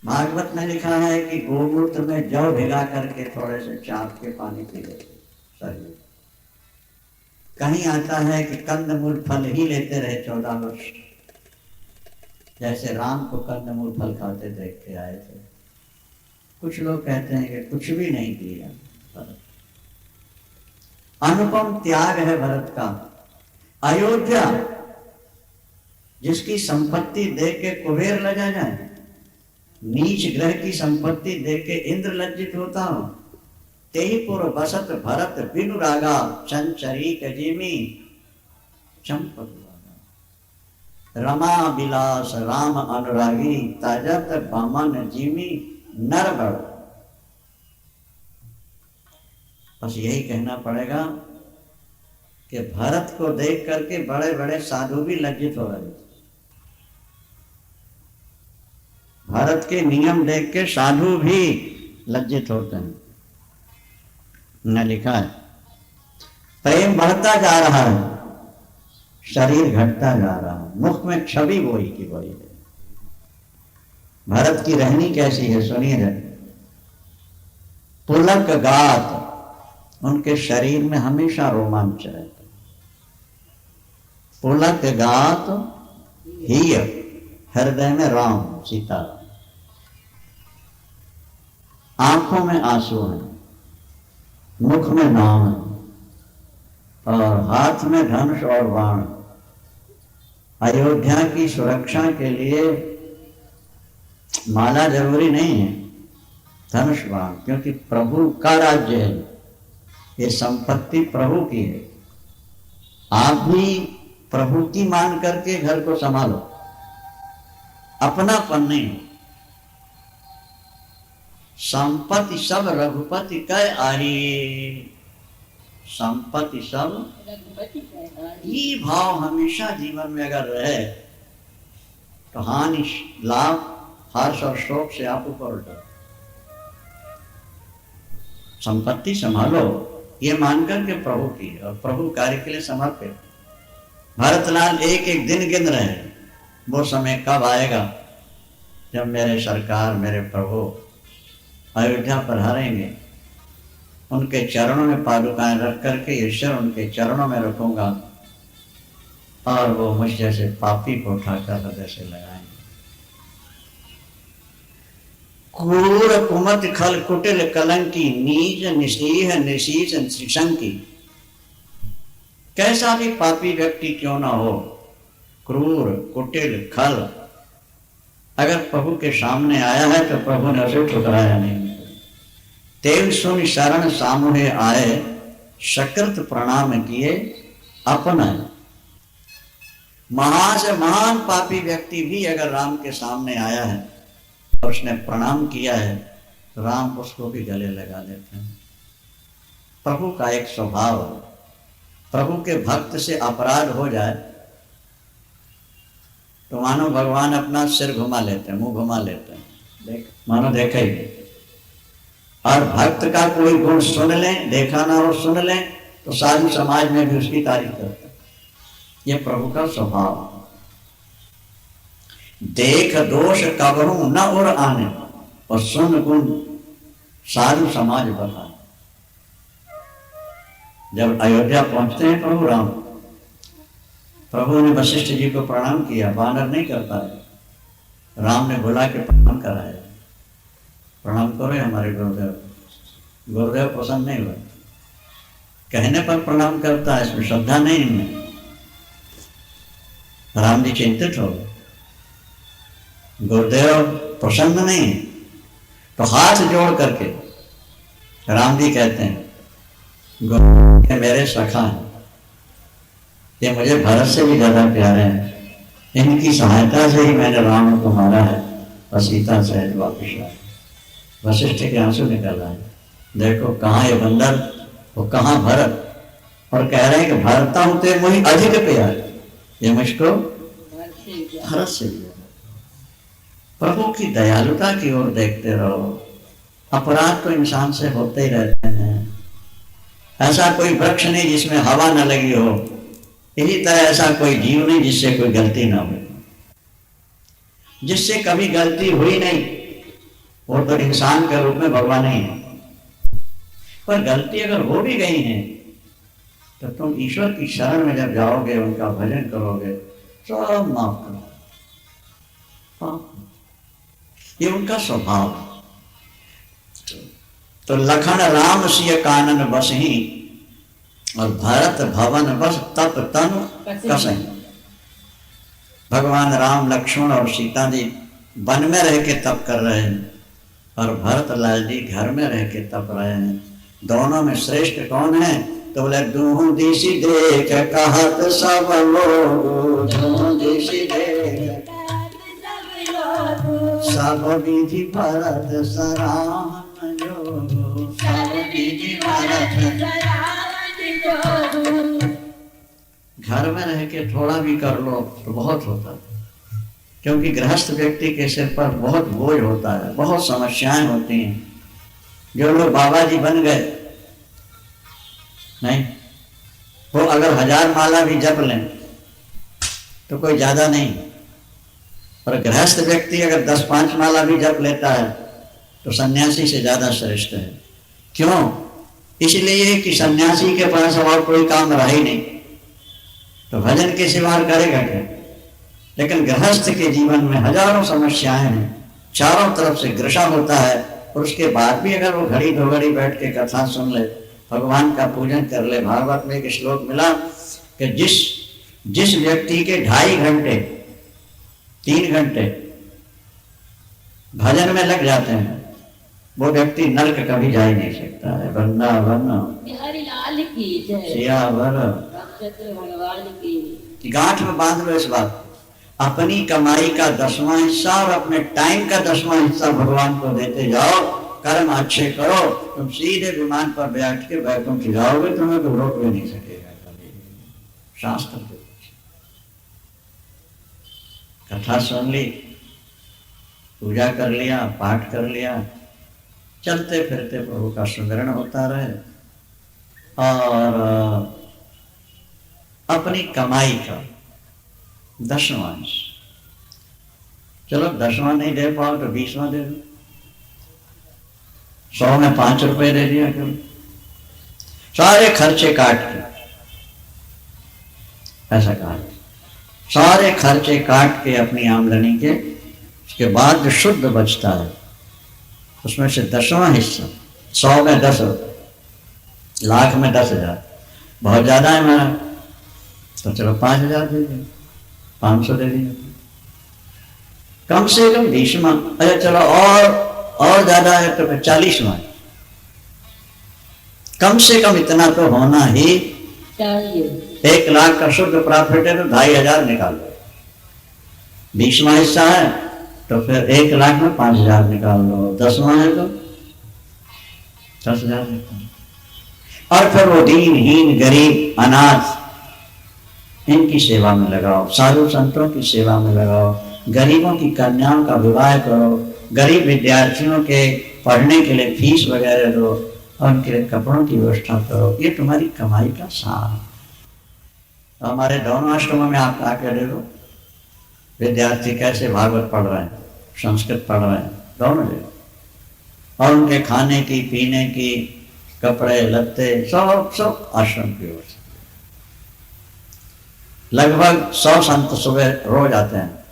भागवत में लिखा है कि गोमूत्र में जौ भिगा करके थोड़े से चाप के पानी पी लेते शरीर। कहीं आता है कि कंदमूल फल ही लेते रहे 14 वर्ष, जैसे राम को कंदमूल फल खाते देख के आए थे। कुछ लोग कहते हैं कि कुछ भी नहीं किया भरत। अनुपम त्याग है भरत का। अयोध्या जिसकी संपत्ति देख के कुबेर लजा जाए, नीच ग्रह की संपत्ति देख के इंद्र लज्जित होता हो, तेहीपुर बसत भरत बिनु रागा, चंचरीक जिमी चंपक रागा। रमा बिलास राम अनुरागी, तजत बमन जिमी नर बड़। बस यही कहना पड़ेगा कि भरत को देख करके बड़े बड़े साधु भी लज्जित हो रहे थे। भारत के नियम देख के साधु भी लज्जित होते हैं। न लिखा है प्रेम बढ़ता जा रहा है, शरीर घटता जा रहा है, मुख में छवि वही की वही है। भारत की रहनी कैसी है सुनिए। पुलक गात, उनके शरीर में हमेशा रोमांच रहता। पुलक गात ही हृदय में राम सीता, आंखों में आंसू है, मुख में नाम है और हाथ में धनुष और बाण। अयोध्या की सुरक्षा के लिए माला जरूरी नहीं है, धनुष बाण, क्योंकि प्रभु का राज्य है, ये संपत्ति प्रभु की है। आप भी प्रभु की मान करके घर को संभालो, अपनापन नहीं। संपत्ति सब रघुपति कह आरी, संपत्ति सब ये भाव हमेशा जीवन में अगर रहे तो हानि लाभ हर्ष और शोक से आप ऊपर उठो। संपत्ति संभालो ये मानकर के प्रभु की और प्रभु कार्य के लिए समर्पित। भरतलाल एक एक दिन गिन रहे हैं, वो समय कब आएगा जब मेरे सरकार मेरे प्रभु अयोध्या पर हारेंगे। उनके चरणों में पादुकाएं रख करके ईश्वर उनके चरणों में रखूंगा और वो मुझ जैसे पापी को उठाकर हृदय से लगाएंगे। क्रूर कुमत खल कुटिल कलंकी, नीच निशीह निशीच त्रिशंकी। कैसा भी पापी व्यक्ति क्यों ना हो, क्रूर कुटिल खल, अगर प्रभु के सामने आया है तो प्रभु ने उसे ठुकराया नहीं। तेल सुन शरण सामुहे आए, सकृत प्रणाम किए अपना। महान से महान पापी व्यक्ति भी अगर राम के सामने आया है और उसने प्रणाम किया है तो राम उसको भी गले लगा देते हैं। प्रभु का एक स्वभाव है, प्रभु के भक्त से अपराध हो जाए तो मानो भगवान अपना सिर घुमा लेते हैं, मुंह घुमा लेते हैं, मानो देखा ही नहीं। और भक्त का कोई गुण सुन लें, देखा ना हो सुन लें तो सारी समाज में भी उसकी तारीफ करते हैं। यह प्रभु का स्वभाव। देख दोष कबहू न उड़ आने और सुन गुण सारी समाज बताए। जब अयोध्या पहुंचते हैं प्रभु राम, प्रभु ने वशिष्ठ जी को प्रणाम किया, वानर नहीं कर पाए। राम ने बुला के प्रणाम कराया, प्रणाम करो हमारे गुरुदेव। गुरुदेव पसंद नहीं हुआ, कहने पर प्रणाम करता है, इसमें श्रद्धा नहीं इनमें। राम जी चिंतित हो गए, गुरुदेव प्रसन्न नहीं है। तो हाथ जोड़ करके राम जी कहते हैं, गुरुदेव मेरे सखा हैं, ये मुझे भरत से भी ज्यादा प्यारे हैं, इनकी सहायता से ही मैंने राम को मारा है और सीता सहित वापिस आया। वशिष्ठ के आंसू निकल आए, देखो कहाँ ये बंदर, वो कहाँ भरत, और कह रहे हैं कि भरता हूं तो मुझे अधिक प्यार, ये मुझको भरत से भी। प्रभु की दयालुता की ओर देखते रहो। अपराध तो इंसान से होते ही रहते हैं, ऐसा कोई वृक्ष नहीं जिसमें हवा न लगी हो, इसी तरह ऐसा कोई जीव नहीं जिससे कोई गलती ना हो। जिससे कभी गलती हुई नहीं वो तो इंसान के रूप में भगवान ही है, पर गलती अगर हो भी गई है तो तुम ईश्वर की शरण में जब जाओगे, उनका भजन करोगे, सब माफ करो। ये उनका स्वभाव है। तो लखन राम सिय कानन बसहि और भरत भवन बस तप तन कसहि। भगवान राम, लक्ष्मण और सीता जी वन में रह के तप कर रहे हैं और भरत लाल जी घर में रह के तप रहे हैं। दोनों में श्रेष्ठ कौन है? तो बोले दूह दिशि देख कहत सब लोग, दूह दिशि देख सब विधि भरत सराहन जोग, सब विधि भरत घर में रह के थोड़ा भी कर लो तो बहुत होता है, क्योंकि गृहस्थ व्यक्ति के सिर पर बहुत बोझ होता है, बहुत समस्याएं होती हैं। जो लोग बाबा जी बन गए नहीं, वो अगर 1000 माला भी जप लें तो कोई ज्यादा नहीं, और गृहस्थ व्यक्ति अगर 10-5 माला भी जप लेता है तो सन्यासी से ज्यादा श्रेष्ठ है। क्यों? इसलिए कि सन्यासी के पास और कोई काम रहा ही नहीं, तो भजन के सिवा करेगा क्या? लेकिन गृहस्थ के जीवन में हजारों समस्याएं हैं, चारों तरफ से ग्रसा होता है, और उसके बाद भी अगर वो घड़ी 2 घड़ी बैठ के कथा सुन ले, भगवान का पूजन कर ले। भागवत में एक श्लोक मिला कि जिस व्यक्ति के 2.5 घंटे 3 घंटे भजन में लग जाते हैं, वो व्यक्ति नरक कभी जा ही नहीं सकता है। वृंदावन हरिलाल की जय, सियावर भगवान की। गांठ में बांध लो इस बात, अपनी कमाई का 10वां हिस्सा और अपने टाइम का 10वां हिस्सा भगवान को देते जाओ, कर्म अच्छे करो, तुम सीधे विमान पर बैठ के वैकुंठ जाओगे, तुम्हें तो रोक भी नहीं सकेगा कभी। शास्त्र के कथा सुन ली, पूजा कर लिया, पाठ कर लिया, चलते फिरते प्रभु का सुमिरन होता रहे, और अपनी कमाई का 10वां अंश, चलो 10वां नहीं दे पाओ तो 20वां दे दो, 100 में 5 रुपए दे दिया करो, सारे खर्चे काट के, ऐसा कहा, सारे खर्चे काट के अपनी आमदनी के, उसके बाद जो शुद्ध बचता है उसमें से 10वां हिस्सा, 100 में 10 रुपए, लाख में 10,000, बहुत ज्यादा है हमारा, तो चलो 5,000 दे दिए, 500 दे दिए, कम से कम 20वां। अच्छा चलो और ज्यादा है तो 40वां, कम से कम इतना तो होना ही चाहिए। 1 लाख का शुद्ध प्रॉफिट है तो 2,500 निकाल लो, 20वां हिस्सा है तो फिर 1 लाख में 5,000 निकाल लो, 10वां है तो 10,000 निकाल लो, और फिर वो दीनहीन गरीब अनाथ इनकी सेवा में लगाओ, साधु संतों की सेवा में लगाओ, गरीबों की कन्याओं का विवाह करो, गरीब विद्यार्थियों के पढ़ने के लिए फीस वगैरह दो, और उनके लिए कपड़ों की व्यवस्था करो। ये तुम्हारी कमाई का सार। तो हमारे दोनों आश्रमों में आप आके देखो, विद्यार्थी कैसे भागवत पढ़ रहे हैं, संस्कृत पढ़ रहे हैं, दोनों जगह, और उनके खाने की, पीने की, कपड़े लत्ते सब आश्रम की ओर से। लगभग 100 संत सुबह रोज आते हैं।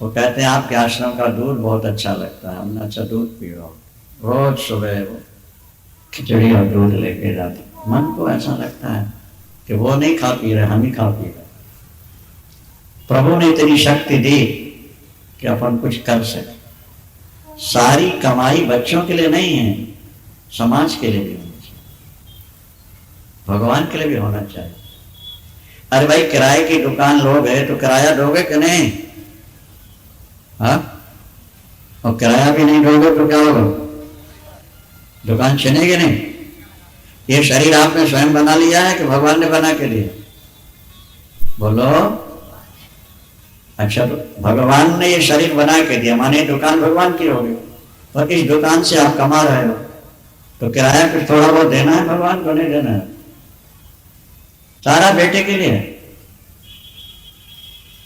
वो कहते हैं आपके आश्रम का दूध बहुत अच्छा लगता है, हमने अच्छा दूध पियो। रोज सुबह वो खिचड़ी और दूध लेके जाते। मन को ऐसा लगता है कि वो नहीं खा पी रहे, हम ही खा पी रहे। प्रभु ने इतनी शक्ति दी कि अपन कुछ कर सके। सारी कमाई बच्चों के लिए नहीं है, समाज के लिए भी होना चाहिए, भगवान के लिए भी होना चाहिए। अरे भाई किराए की दुकान लोगे तो किराया दोगे कि नहीं? हाँ, और किराया भी नहीं दोगे तो क्या होगा? दुकान चलेगी नहीं। ये शरीर आपने स्वयं बना लिया है कि भगवान ने बना के दिया? बोलो। अच्छा, तो भगवान ने ये शरीर बना के दिया, माने दुकान भगवान की होगी, और इस दुकान से आप कमा रहे हो, तो किराया कुछ थोड़ा बहुत देना है भगवान को, नहीं देना है? सारा बेटे के लिए।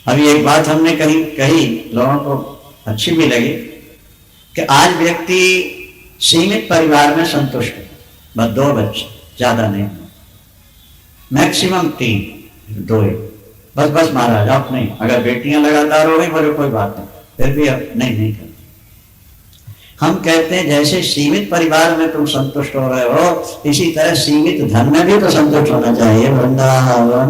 अभी एक बात हमने कही लोगों को अच्छी भी लगी कि आज व्यक्ति सीमित परिवार में संतुष्ट है, बस 2 बच्चे, ज्यादा नहीं, मैक्सिमम 3, 2 ही बस महाराज, आप नहीं। अगर बेटियां लगातार हो गई बोले कोई बात नहीं, फिर भी अब नहीं करते। हम कहते हैं जैसे सीमित परिवार में तुम संतुष्ट हो रहे हो, इसी तरह सीमित धन में भी तो संतुष्ट होना चाहिए। वृंदावन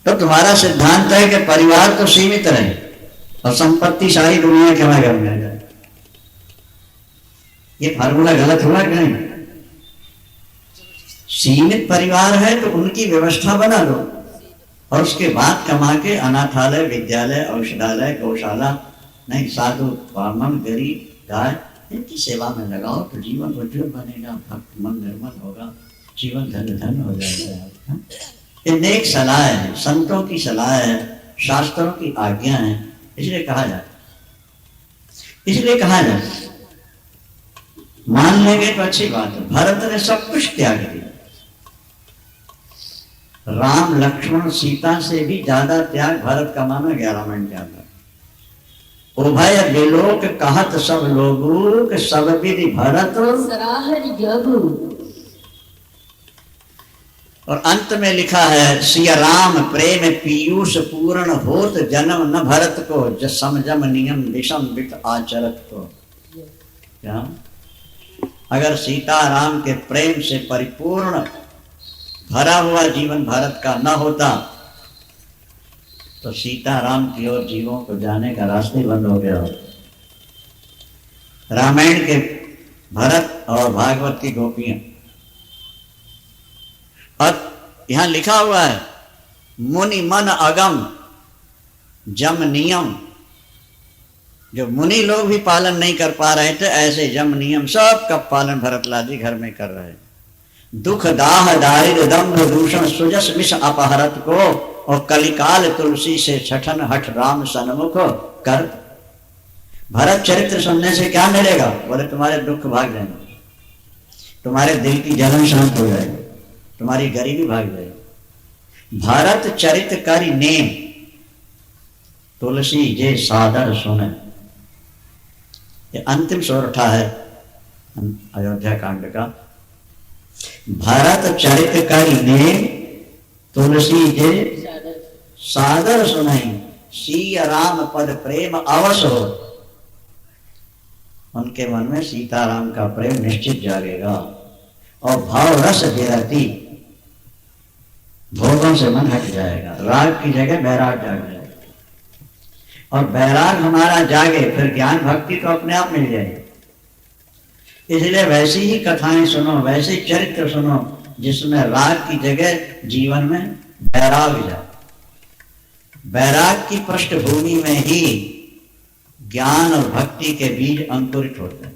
तो तुम्हारा सिद्धांत है कि परिवार तो सीमित रहे और संपत्ति सारी दुनिया के हमारे घर में आ जाए। ये फार्मूला गलत हुआ कि नहीं? सीमित परिवार है तो उनकी व्यवस्था बना लो और उसके बाद कमा के अनाथालय, विद्यालय, औषधालय, गौशाला, नहीं, साधु, ब्राह्मण, गरीब, गाय, इनकी सेवा में लगाओ तो जीवन उज्जवल बनेगा, भक्त मन निर्मल होगा, जीवन धन हो जाएगा। ये नेक सलाह है, संतों की सलाह है, शास्त्रों की आज्ञा है, इसलिए कहा जाए। मान लेंगे तो अच्छी बात है। भरत ने सब कुछ त्याग दिया। राम, लक्ष्मण, सीता से भी ज्यादा त्याग भरत का माना 11 मिनट ज्यादा। उभय विलोक कहत सब लोगु सब विधि भरत सराहरि जगु। और अंत में लिखा है सिया राम प्रेम पीयूष पूर्ण होत जन्म न भरत को समझम नियम विषम वित आचरत को। क्या? अगर सीता राम के प्रेम से परिपूर्ण भरा हुआ जीवन भारत का न होता तो सीता राम की ओर जीवों को जाने का रास्ते बंद हो गया। रामायण के भरत और भागवत की गोपियां, और यहां लिखा हुआ है मुनि मन अगम जम नियम। जो मुनि लोग भी पालन नहीं कर पा रहे थे, ऐसे जम नियम सब का पालन भरत लाल जी घर में कर रहे। दुख दाह दारिद्र दम्भ दूषण सुजस विष अपहरत को और कलिकाल तुलसी से छठन हठ राम सन्मुख कर। भरत चरित्र सुनने से क्या मिलेगा? बोले तुम्हारे दुख भाग जाएंगे, तुम्हारे दिल की जलन शांत हो जाएगी, तुम्हारी गरीबी भाग जाएगी। भारत चरित करि नेम तुलसी जे सादर सुने। ये अंतिम सोरठा है अयोध्या कांड का। भारत चरित करि नेम तुलसी जे सादर सुनाई सिया राम पद प्रेम अवश्य हो। उनके मन में सीताराम का प्रेम निश्चित जागेगा और भाव रस गिरती, भोगों से मन हट जाएगा, राग की जगह बैराग जाग जाएगा। और बैराग हमारा जागे फिर ज्ञान भक्ति तो अपने आप मिल जाएगी। इसलिए वैसी ही कथाएं सुनो, वैसे चरित्र सुनो जिसमें राग की जगह जीवन में बैराग जाए। बैराग की पृष्ठभूमि में ही ज्ञान और भक्ति के बीज अंकुरित होते हैं।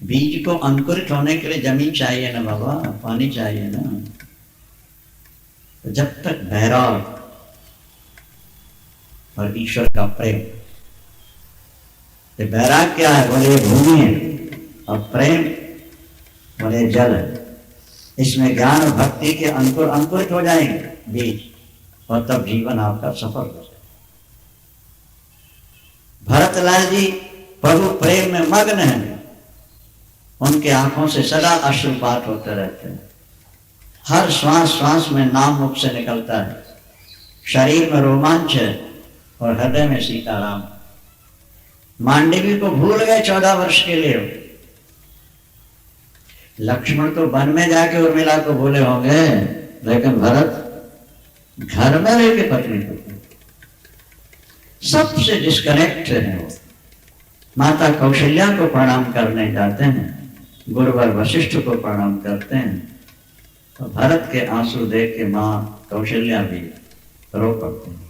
बीज को अंकुरित होने के लिए जमीन चाहिए ना बाबा, पानी चाहिए ना। तो जब तक बैराग और ईश्वर का प्रेम, तो बैराग क्या है? बोले भूमि है, और प्रेम बोले जल है। इसमें ज्ञान और भक्ति के अंकुर अंकुरित हो जाएंगे बीज, और तब जीवन आपका सफल हो जाए। भरतलाल जी प्रभु प्रेम में मग्न हैं, उनके आंखों से सदा अश्रुपात होते रहते हैं। हर श्वास श्वास में नाम मुख से निकलता है, शरीर में रोमांच है और हृदय में सीताराम। मांडवी को भूल गए 14 वर्ष के लिए। लक्ष्मण तो वन में जाके उर्मिला को भूले होंगे, लेकिन भरत घर में रह के पत्नी को सबसे डिस्कनेक्ट है। वो माता कौशल्या को प्रणाम करने जाते हैं, गुरुवर वशिष्ठ को प्रणाम करते हैं, तो भरत के आंसू देख के माँ कौशल्या भी रो पड़ते हैं,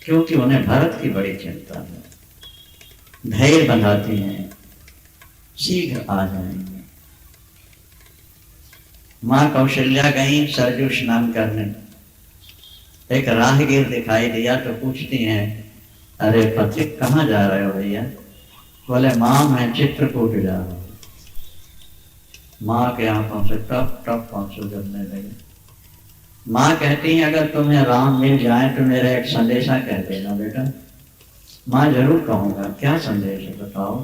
क्योंकि उन्हें भरत की बड़ी चिंता है। धैर्य बंधाती हैं, शीघ्र आ जाएंगे। माँ कौशल्या गई सरजू स्नान करने, एक राहगीर दिखाई दिया तो पूछती हैं, अरे पथिक कहाँ जा रहे हो भैया? बोले माँ मैं चित्रकूट जा रहा हूँ। माँ के आंखों से टप टप आंसू गिरने लगे। माँ कहती है अगर तुम्हें राम मिल जाए तो मेरा एक संदेशा कह देना बेटा। माँ जरूर कहूँगा, क्या संदेश है बताओ?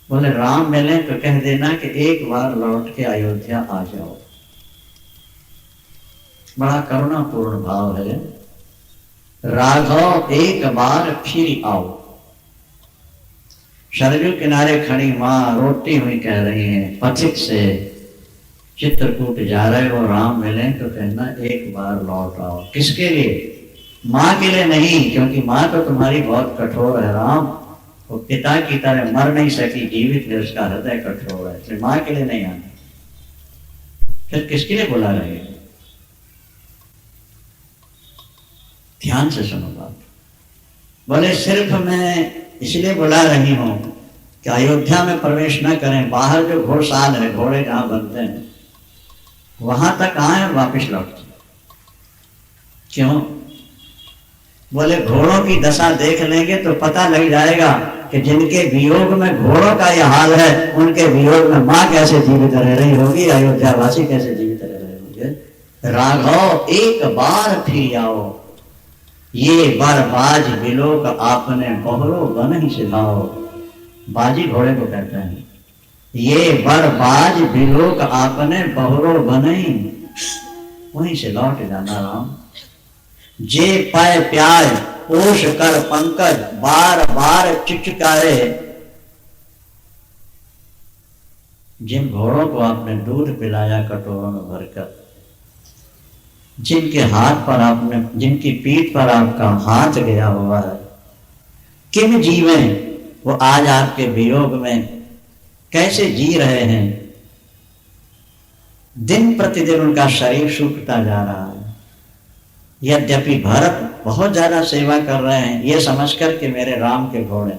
बोले राम मिले तो कह देना कि एक बार लौट के अयोध्या आ जाओ। बड़ा करुणापूर्ण भाव है। राघव एक बार फिर आओ। सरजू किनारे खड़ी माँ रोती हुई कह रही है पथिक से, चित्रकूट जा रहे हो, राम मिले तो कहना एक बार लौट आओ। किसके लिए? माँ के लिए नहीं, क्योंकि माँ तो तुम्हारी बहुत कठोर है राम, वो पिता की तरह मर नहीं सकी, जीवित है, उसका हृदय कठोर है, इसलिए माँ के लिए नहीं आना। फिर किसके लिए बुला रहे हैं? ध्यान से सुनो बात। बोले सिर्फ मैं इसलिए बुला रही हूं कि अयोध्या में प्रवेश न करें, बाहर जो घोड़साल है, घोड़े जहां बनते हैं वहां तक आए और वापिस लौट जाए। क्यों? बोले घोड़ों की दशा देख लेंगे तो पता लग जाएगा कि जिनके वियोग में घोड़ों का यह हाल है, उनके वियोग में माँ कैसे जीवित रह रही होगी, अयोध्यावासी कैसे जीवित रह रहे होंगे। राघव एक बार फिर आओ, ये बरबाज बिलोक आपने बहरो बन ही सिधाओ। बाजी घोड़े को कहते हैं। ये बरबाज बिलोक आपने बहरो बन ही, वहीं से लौट जाना राम। जे पाए प्यार पोष कर पंकज, बार बार चिचकारे। जिन घोड़ों को आपने दूध पिलाया कटोरों में भरकर, जिनके हाथ पर आपने, जिनकी पीठ पर आपका हाथ गया हुआ है, किन जीवें वो आज आपके वियोग में कैसे जी रहे हैं। दिन प्रतिदिन उनका शरीर सूखता जा रहा है। यद्यपि भरत बहुत ज्यादा सेवा कर रहे हैं ये समझकर के मेरे राम के घोड़े,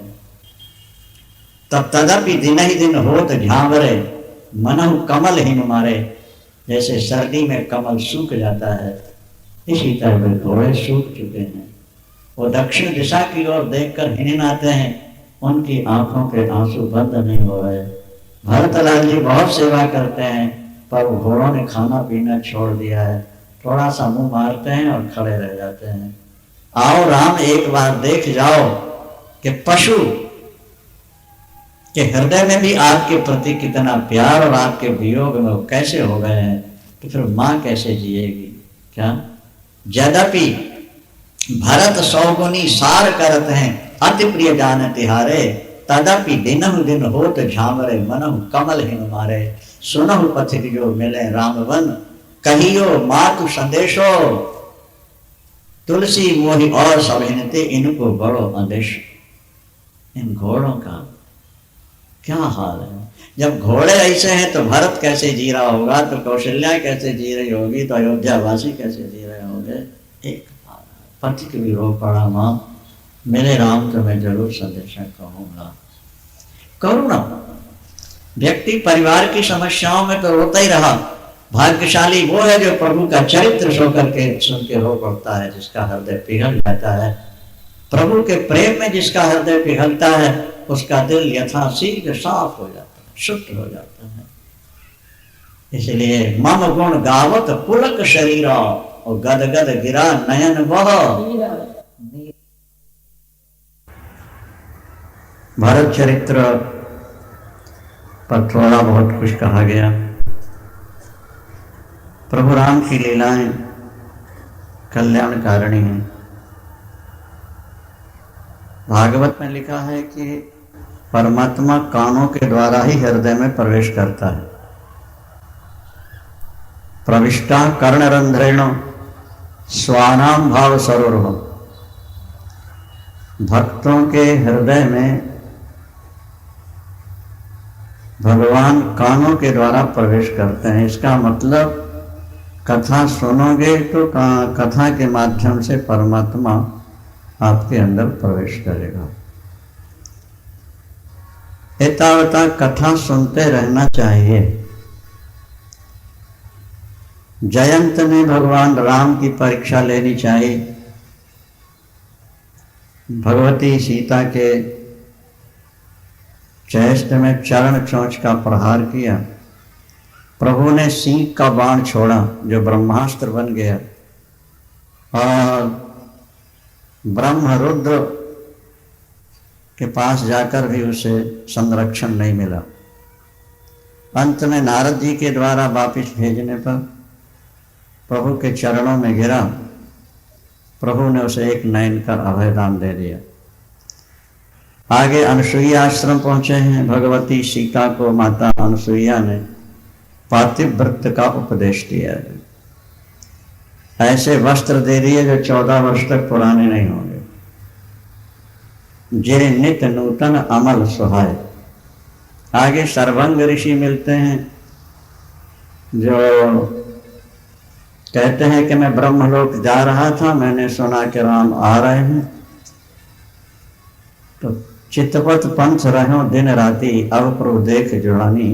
तब तदपि दिन ही दिन होत झांवरे, मनहु कमल हिम मारे। जैसे सर्दी में कमल सूख जाता है, इसी तरह घोड़े सूख चुके हैं। वो दक्षिण दिशा की ओर देखकर हिनहिनाते हैं, उनकी आंखों के आंसू बंद नहीं हो रहे। भरतलाल जी बहुत सेवा करते हैं, पर घोड़ों ने खाना पीना छोड़ दिया है। थोड़ा सा मुंह मारते हैं और खड़े रह जाते हैं। आओ राम एक बार देख जाओ कि पशु के हृदय में भी आपके प्रति कितना प्यार और आपके वियोग में वो कैसे हो गए हैं, तो फिर माँ कैसे जिएगी? क्या? यद्यपि भरत सौगुनी सार करत हैं, अति प्रिय जान तिहारे, तदपि दिनहु दिन होत झामरे, मनहु कमल हिन मारे। सुनहु पथिक जो मिले रामवन, कहियो मातु संदेशो, तुलसी मोहि और सब हिनते, इनको बड़ो आदेश। इन घोड़ों का क्या हाल है? जब घोड़े ऐसे हैं तो भरत कैसे जी रहा होगा, तो कौशल्या कैसे जी रही होगी, तो अयोध्यावासी कैसे जी रहे होंगे। एक पथिक भी रो पड़ा, माँ मेरे राम तो मैं जरूर संदेशा कहूंगा। करुणा। व्यक्ति परिवार की समस्याओं में तो रोता ही रहा। भाग्यशाली वो है जो प्रभु का चरित्र सुन के रो पड़ता है, जिसका हृदय पिघल जाता है। प्रभु के प्रेम में जिसका हृदय पिघलता है, उसका दिल यथाशीघ्र साफ हो जाता है, शुद्ध हो जाता है। इसलिए मम गुण गावत पुलक शरीरा, और गद गद गिरा नयन वह। भरत चरित्र पर थोड़ा बहुत कुछ कहा गया। प्रभु राम की लीलाएं कल्याणकारिणी हैं। भागवत में लिखा है कि परमात्मा कानों के द्वारा ही हृदय में प्रवेश करता है। प्रविष्टा कर्णरंध्रेण स्वानाम भाव सरोवर। भक्तों के हृदय में भगवान कानों के द्वारा प्रवेश करते हैं। इसका मतलब कथा सुनोगे तो कथा के माध्यम से परमात्मा आपके अंदर प्रवेश करेगा। एतावता कथा सुनते रहना चाहिए। जयंत ने भगवान राम की परीक्षा लेनी चाहिए। भगवती सीता के चेष्ट में चरण चोंच का प्रहार किया। प्रभु ने सींग का बाण छोड़ा जो ब्रह्मास्त्र बन गया और ब्रह्म रुद्र के पास जाकर भी उसे संरक्षण नहीं मिला। अंत में नारद जी के द्वारा वापिस भेजने पर प्रभु के चरणों में गिरा। प्रभु ने उसे एक नयन का अभयदान दे दिया। आगे अनसुईया आश्रम पहुंचे हैं। भगवती सीता को माता अनसुईया ने पातिव्रत का उपदेश दिया है। ऐसे वस्त्र दे दिए जो 14 वर्ष तक पुराने नहीं होंगे। जे नित नूतन अमल सुहाय। आगे सर्वंग ऋषि मिलते हैं जो कहते हैं कि मैं ब्रह्मलोक जा रहा था, मैंने सुना कि राम आ रहे हैं, तो चितपत पंथ रहो दिन राती, अब प्रभु देख जुड़ानी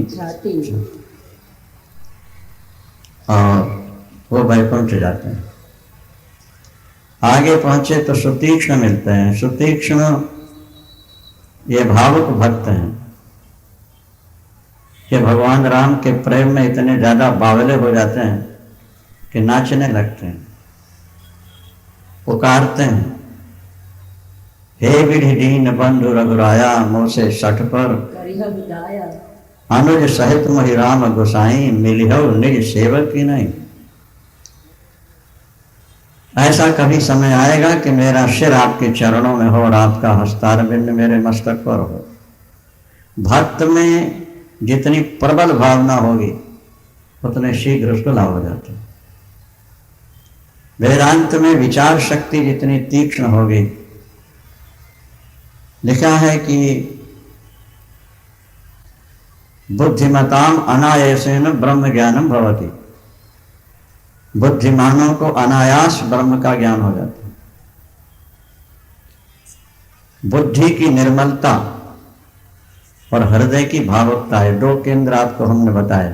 और वो वैकुंठ जाते हैं। आगे पहुंचे तो सुतीक्ष्ण मिलते हैं। सुतीक्ष्ण ये भावुक भक्त हैं कि भगवान राम के प्रेम में इतने ज्यादा बावले हो जाते हैं कि नाचने लगते हैं, पुकारते हैं, हे विधि दीन बंधु रघुराया, मोसे सठ पर अनुज सहित मोहि राम गोसाई, मिलिहो निज सेवक की नहीं। ऐसा कभी समय आएगा कि मेरा सिर आपके चरणों में हो और आपका हस्तारविंद मेरे मस्तक पर हो। भक्त में जितनी प्रबल भावना होगी उतने शीघ्र उसको लाभ हो जाते। वेदांत में विचार शक्ति जितनी तीक्ष्ण होगी, लिखा है कि बुद्धिमताम अनायासेन ब्रह्म ज्ञानम भवति। बुद्धिमानों को अनायास ब्रह्म का ज्ञान हो जाता है। बुद्धि की निर्मलता और हृदय की भावुकता है, 2 केंद्र आपको हमने बताया।